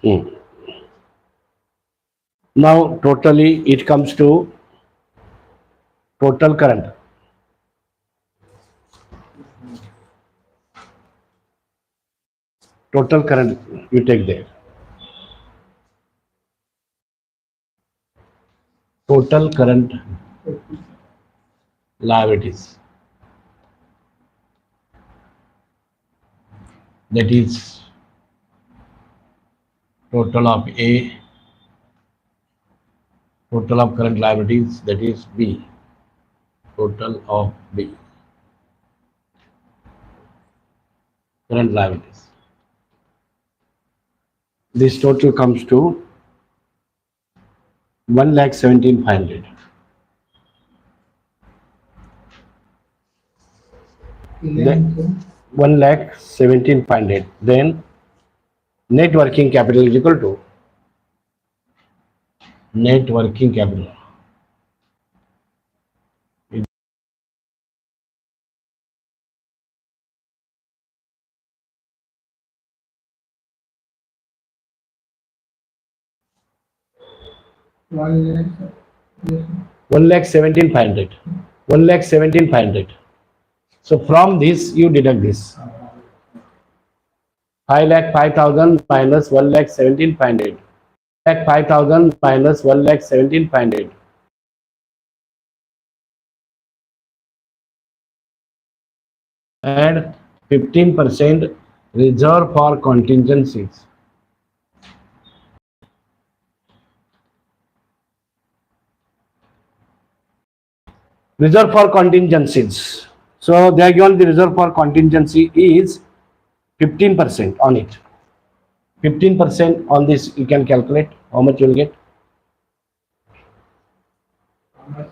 S2: 60,000.
S1: Now totally it comes to total current. Total current you take there. Total current liabilities. That is total of A, total of current liabilities, that is B, total of B, current liabilities. This total comes to 1,17,500. 1,17,500. Then net working capital is equal to net working capital.
S2: 1 lakh. Yes.
S1: 1,17,500. 1,17,500. So from this you deduct this. 5,05,000 minus 1,17,500. 5,000 minus 1,17,500. and 15% reserve for contingencies. Reserve for contingencies. So they are given the reserve for contingency is 15% on it. 15% on this you can calculate how much you will get.
S2: How much?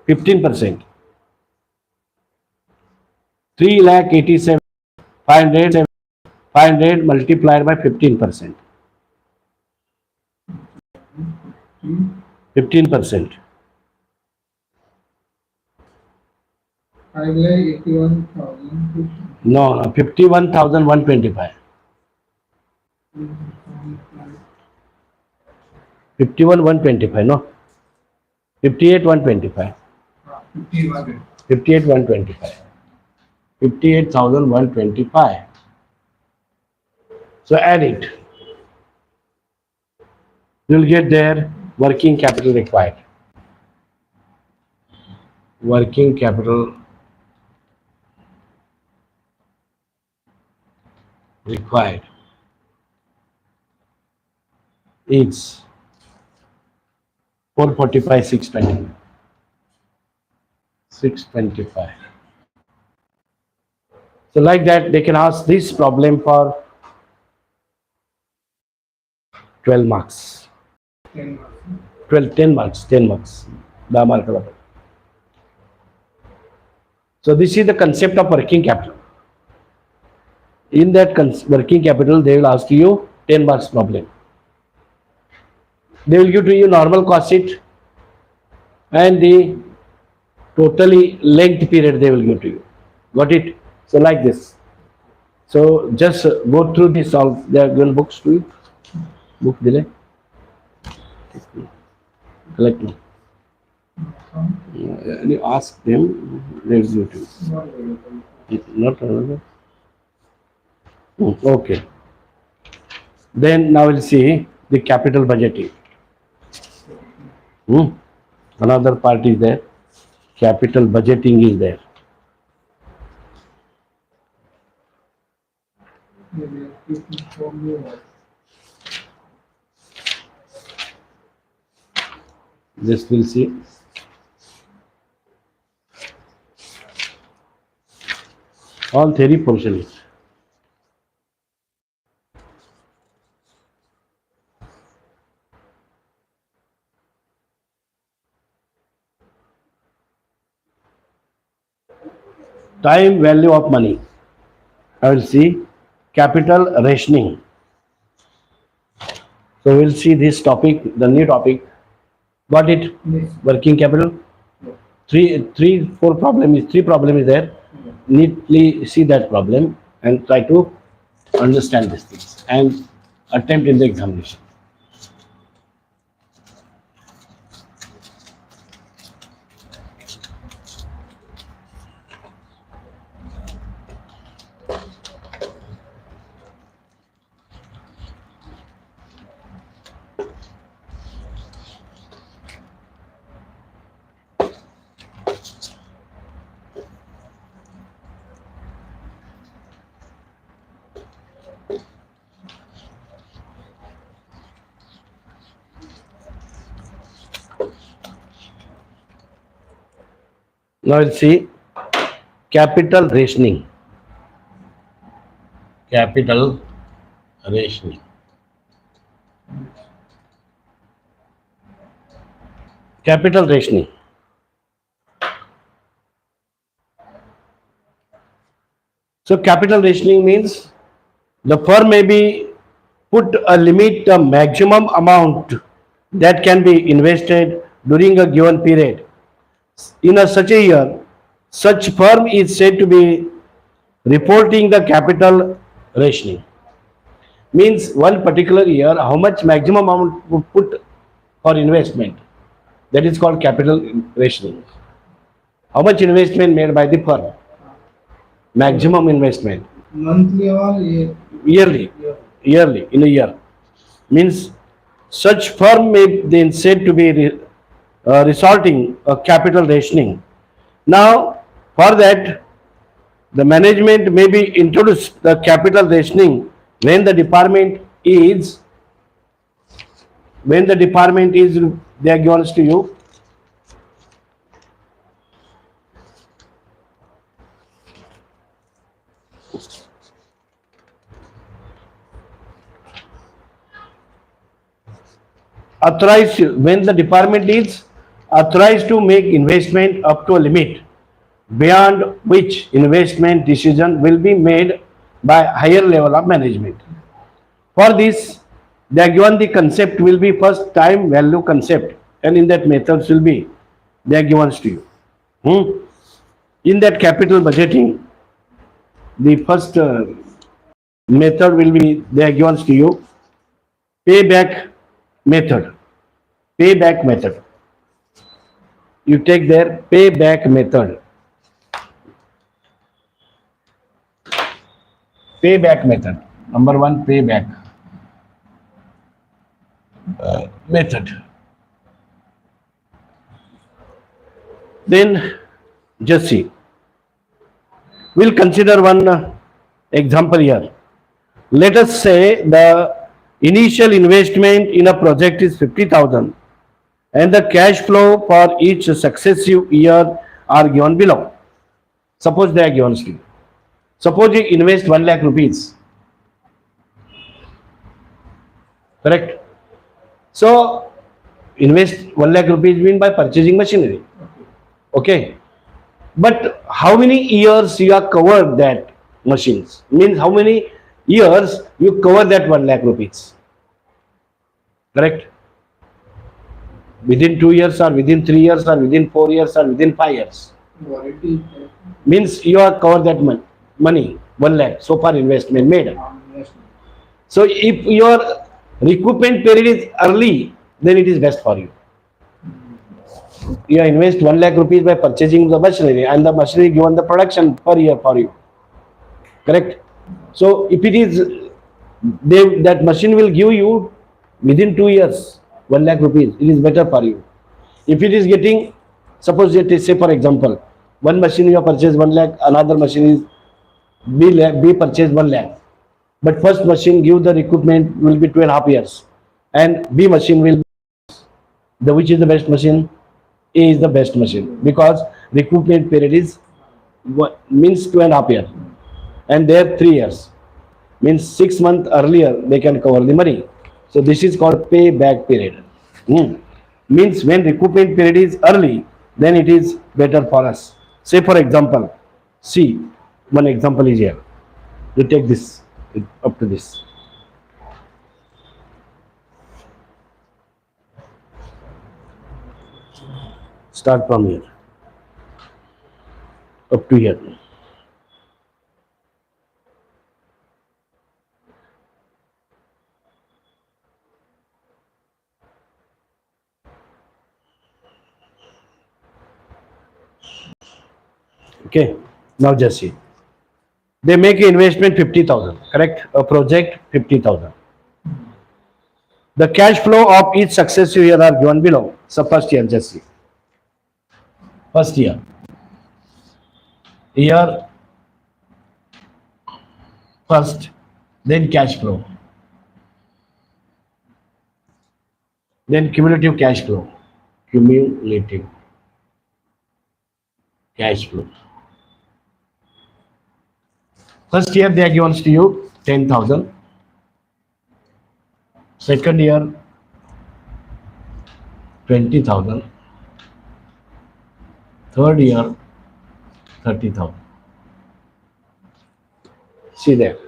S1: 15%. 3,87,500 multiplied by 15%. 15%.
S2: 5,81,000.
S1: No, 51,125. 51,125. No, 58,125.
S2: 51.
S1: 58,125. 58,125. So add it. You will get their working capital required. Working capital required is 445, 620. 625. So like that, they can ask this problem for 12 marks.
S2: 10 marks.
S1: 12, 10 marks, 10 marks. The mark. So this is the concept of working capital. In that working capital, they will ask you 10 marks problem. They will give to you normal cost sheet and the totally length period they will give to you. Got it? So like this. So just go through this all. They are given books to you. Book delay. Collect them. You ask them. They will give to you.
S2: Not available.
S1: Not another. Okay. Then now we'll see the capital budgeting. Another part is there. Capital budgeting is there.
S2: Maybe 54 more.
S1: This we'll see. All theory portion is. Time value of money. I will see capital rationing. So we'll see this topic, the new topic. Got it?
S2: Yes.
S1: Working capital. Three problem is there. Neatly see that problem and try to understand these things and attempt in the examination. Now we'll see capital rationing. Capital rationing. Capital rationing. So capital rationing means the firm may be put a limit, a maximum amount that can be invested during a given period. In such a year, such firm is said to be reporting the capital rationing. Means one particular year, how much maximum amount would put for investment. That is called capital rationing. How much investment made by the firm? Maximum investment.
S2: Monthly or year?
S1: Yearly. Yearly, in a year. Means such firm may then said to be resorting a capital rationing. Now, for that, The management may be introduced the capital rationing when the department is they are given to you. Authorized when the department is authorized to make investment up to a limit beyond which investment decision will be made by higher level of management. For this, they are given the concept will be first time value concept, and in that methods will be they are given to you. In that capital budgeting, the first method will be they are given to you. Payback method. Payback method. You take their payback method. Payback method. Number one, payback method. Then just see. We'll consider one example here. Let us say the initial investment in a project is 50,000 and the cash flow for each successive year are given below. Suppose they are given to you. Suppose you invest 1 lakh rupees. Correct? So, invest 1 lakh rupees mean by purchasing machinery. Okay. But how many years you have covered that machines? Means how many years you cover that 1 lakh rupees. Correct? Within 2 years or within 3 years or within 4 years or within 5 years.
S2: Warranty.
S1: Means you have covered that money, 1 lakh, so far investment made.
S2: Investment.
S1: So if your recoupment period is early, then it is best for you. You invest 1 lakh rupees by purchasing the machinery and the machinery given the production per year for you. Correct? So if it is, that machine will give you within 2 years, 1 lakh rupees, it is better for you. If it is getting, suppose say for example, one machine you have purchased 1 lakh, another machine is be purchased 1 lakh. But first machine give the recoupment will be 2.5 years and B machine will be, which is the best machine? A is the best machine because recoupment period is means 2.5 years and there 3 years means 6 months earlier they can cover the money. So this is called payback period. Means when recoupment period is early, then it is better for us. Say for example, see one example is here. You take this up to this. Start from here up to here. Okay, now just see. They make an investment 50,000, correct? A project 50,000. The cash flow of each successive year are given below. So first year, just see. First year. Year first, then cash flow. Then cumulative cash flow. Cumulative cash flow. First year they are given to you 10,000. Second year 20,000. Third year 30,000. See there.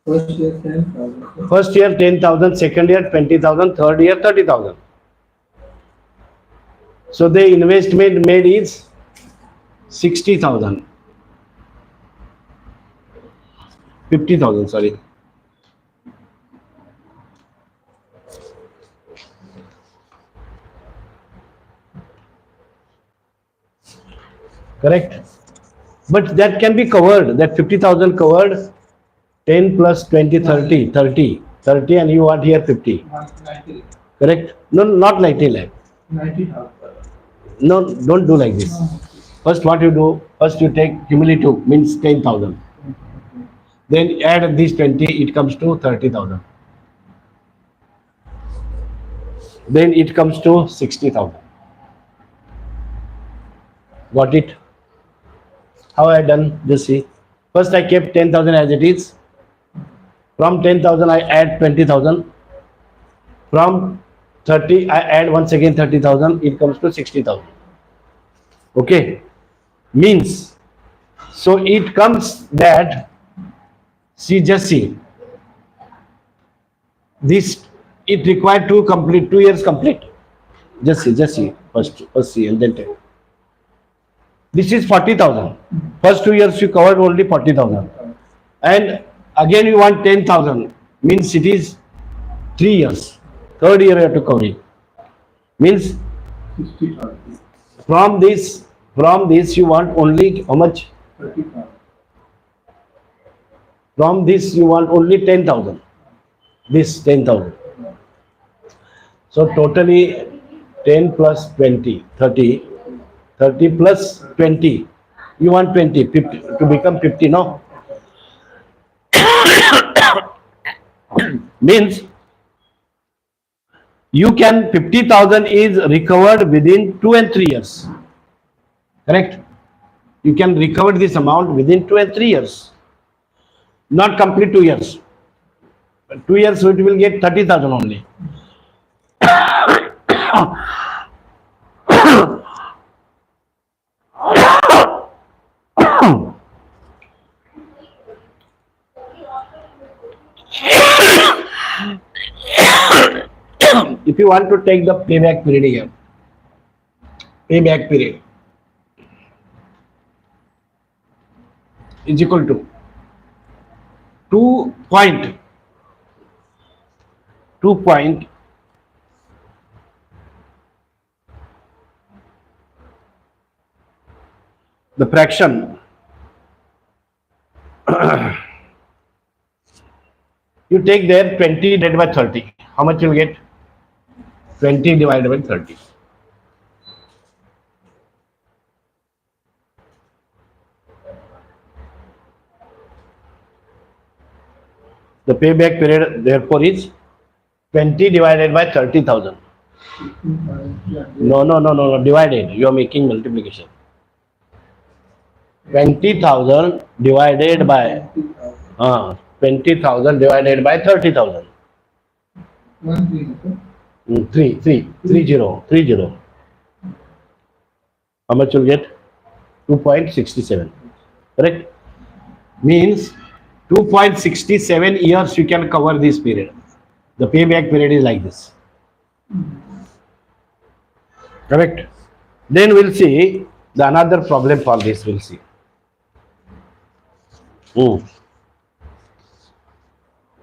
S2: First year 10,000.
S1: First year 10,000, second year 20,000, third year 30,000. So the investment made is 60,000. 50,000, sorry. Correct? But that can be covered, that 50,000 covered 10 plus 20, 30, 30, 30 and you want here 50.
S2: 90.
S1: Correct? No, not 90 lakh.
S2: 90,000.
S1: No, don't do like this. First, what you do? First, you take cumulative, means 10,000. Then add these 20, it comes to 30,000. Then it comes to 60,000. Got it? How I done? Just see. First, I kept 10,000 as it is. From 10,000, I add 20,000. From 30, I add once again 30,000. It comes to 60,000. Okay? Means, so it comes that, see, just see. This, it required to complete 2 years complete. Just see. First see and then take. This is 40,000. First 2 years you covered only 40,000. And again you want 10,000. Means it is 3 years. Third year you have to cover it. Means
S2: 60,000.
S1: from this you want only how much?
S2: 30,000.
S1: From this you want only 10,000. This 10,000. So totally 10 plus 20, 30. 30 plus 20. You want 20, 50, to become 50, no? Means you can 50,000 is recovered within 2 and 3 years. Correct? You can recover this amount within 2 and 3 years. Not complete 2 years. 2 years so it will get 30,000 only. If you want to take the payback period here, payback period is equal to 2 point the fraction you take there 20 divided by 30. How much you will get? 20 divided by 30. The payback period therefore is 20 divided by 30,000. No. Divided. You are making multiplication. 20,000 divided by 20,000 divided by 30,000. 30. How much you'll get? 2.67. Correct? Means 2.67 years you can cover this period. The payback period is like this. Correct? Then we'll see the another problem for this. We'll see.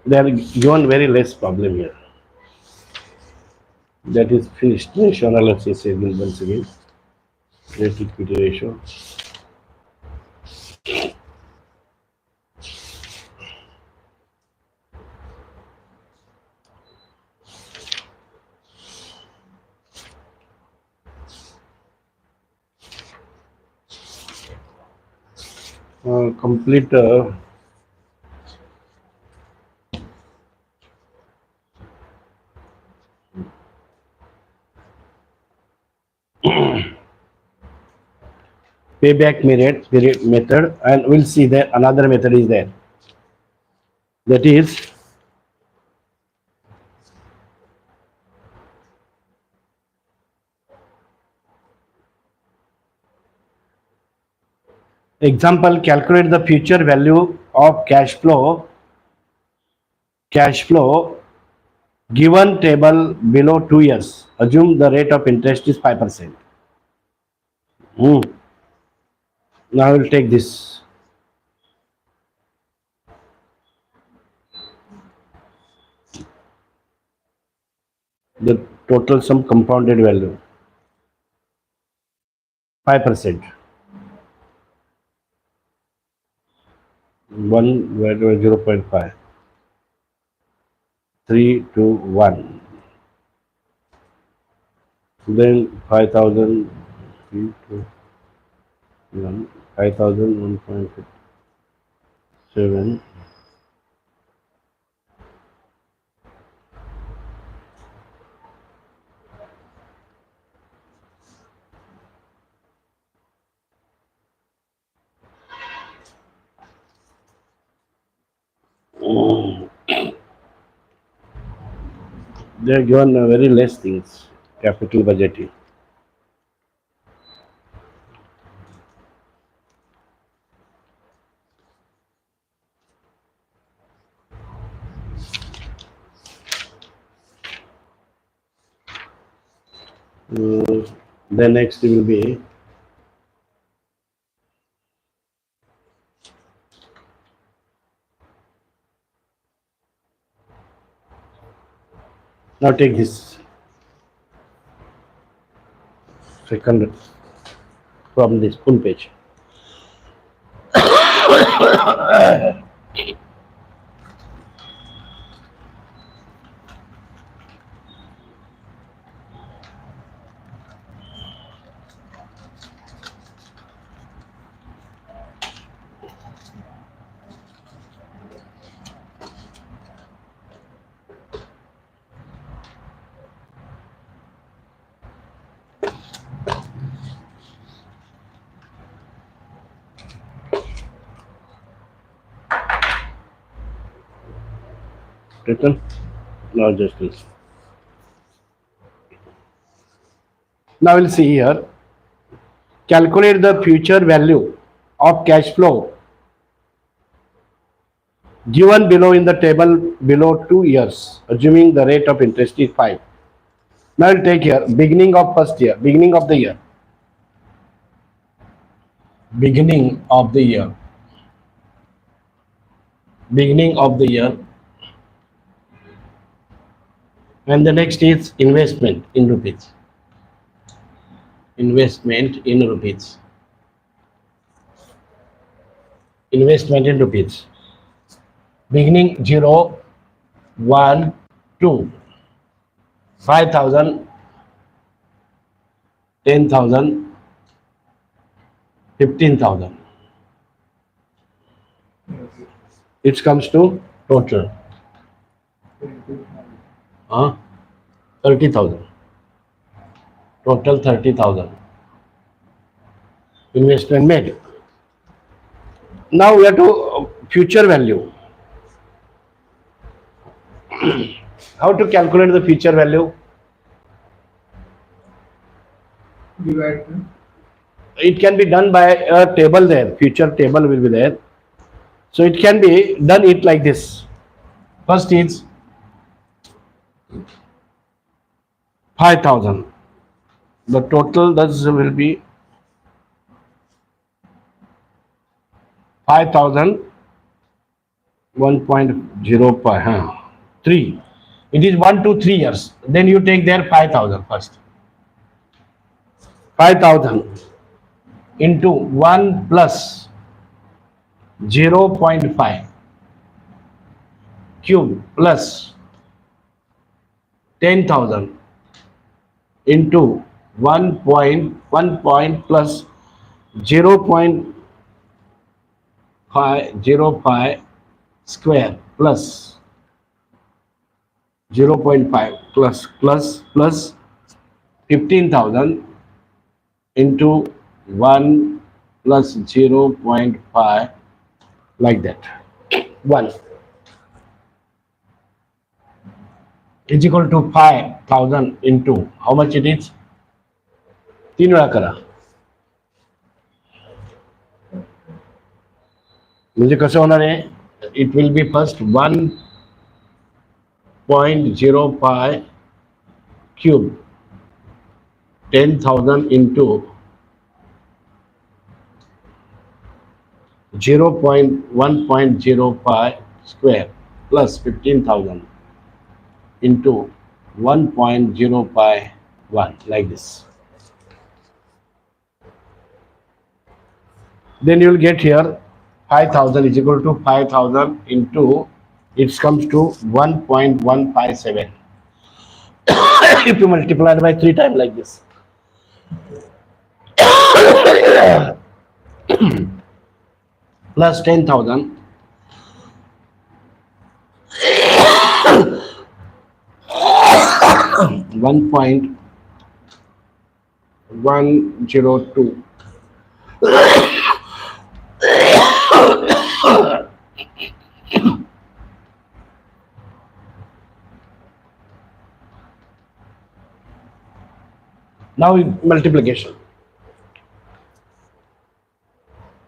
S1: They are given very less problem here. That is finished. Finish analysis again once again. Net equity ratio. Complete payback period method, and we'll see that another method is there. That is example, calculate the future value of cash flow given table below 2 years. Assume the rate of interest is 5%. Now I will take this. The total sum compounded value 5%. 1 value 0.5. 3 to 1. Then 5,000. 3 to 5,000, 1.7. They are given very less things, capital budgeting. Then next will be now take this second from this full page. Written? Now just this. Now we'll see here. Calculate the future value of cash flow given below in the table below 2 years, assuming the rate of interest is 5. Now we'll take here beginning of first year, beginning of the year. Beginning of the year. Beginning of the year. And the next is investment in rupees. Investment in rupees. Investment in rupees. Beginning 0, 1, 2. 5,000, 10,000, 15,000. It comes to total. 30,000. Total 30,000. Investment made. Now we have to future value. How to calculate the future value?
S2: Divide them.
S1: It can be done by a table there. Future table will be there. So it can be done it like this. First is 5,000. The total thus will be 5,000 1.05 3. It is 1 to 3 years. Then you take there 5,000 first. 5,000 into 1 plus 0.5 cube plus 10,000 into 1 point plus 0.505 square plus 0.5 plus 15,000 into 1 plus 0.5 like that. 1 is equal to 5,000 into how much it is? 3 वेळा करा. म्हणजे कसं होणार आहे? It will be first 1.05 cube 10,000 into 1.05 square plus 15,000 into 1.051 like this. Then you will get here 5,000 is equal to 5,000 into it comes to 1.157. If you multiply by 3 times like this. plus 10,000 1.102. Now multiplication.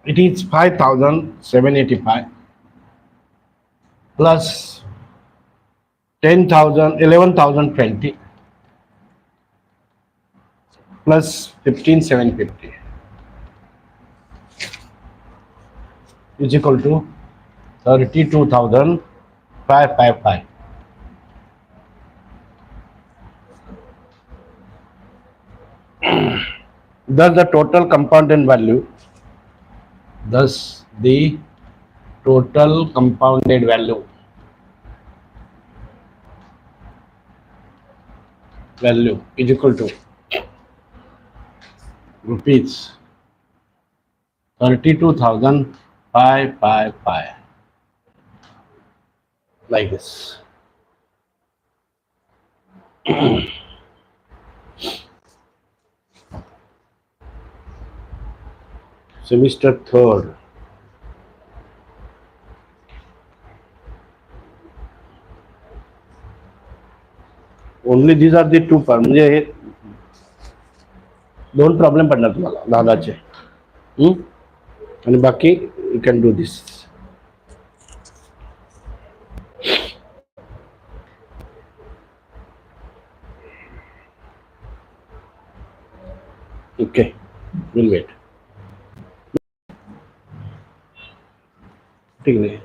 S1: It is 5,785 plus 10,000, 11,020 plus 15,750 is equal to 32,555. Thus the total compounded value, thus the total compounded value is equal to rupees 32,555, like this. Semester third. Only these are the two part. म्हणजे हे दोन problem पडणार तुम्हाला दादाचे. आणि बाकी you can do this. Okay, will wait. ठीक आहे.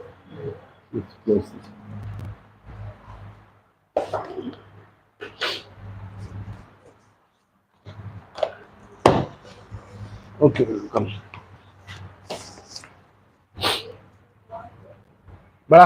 S1: Okay, come. बड़ा.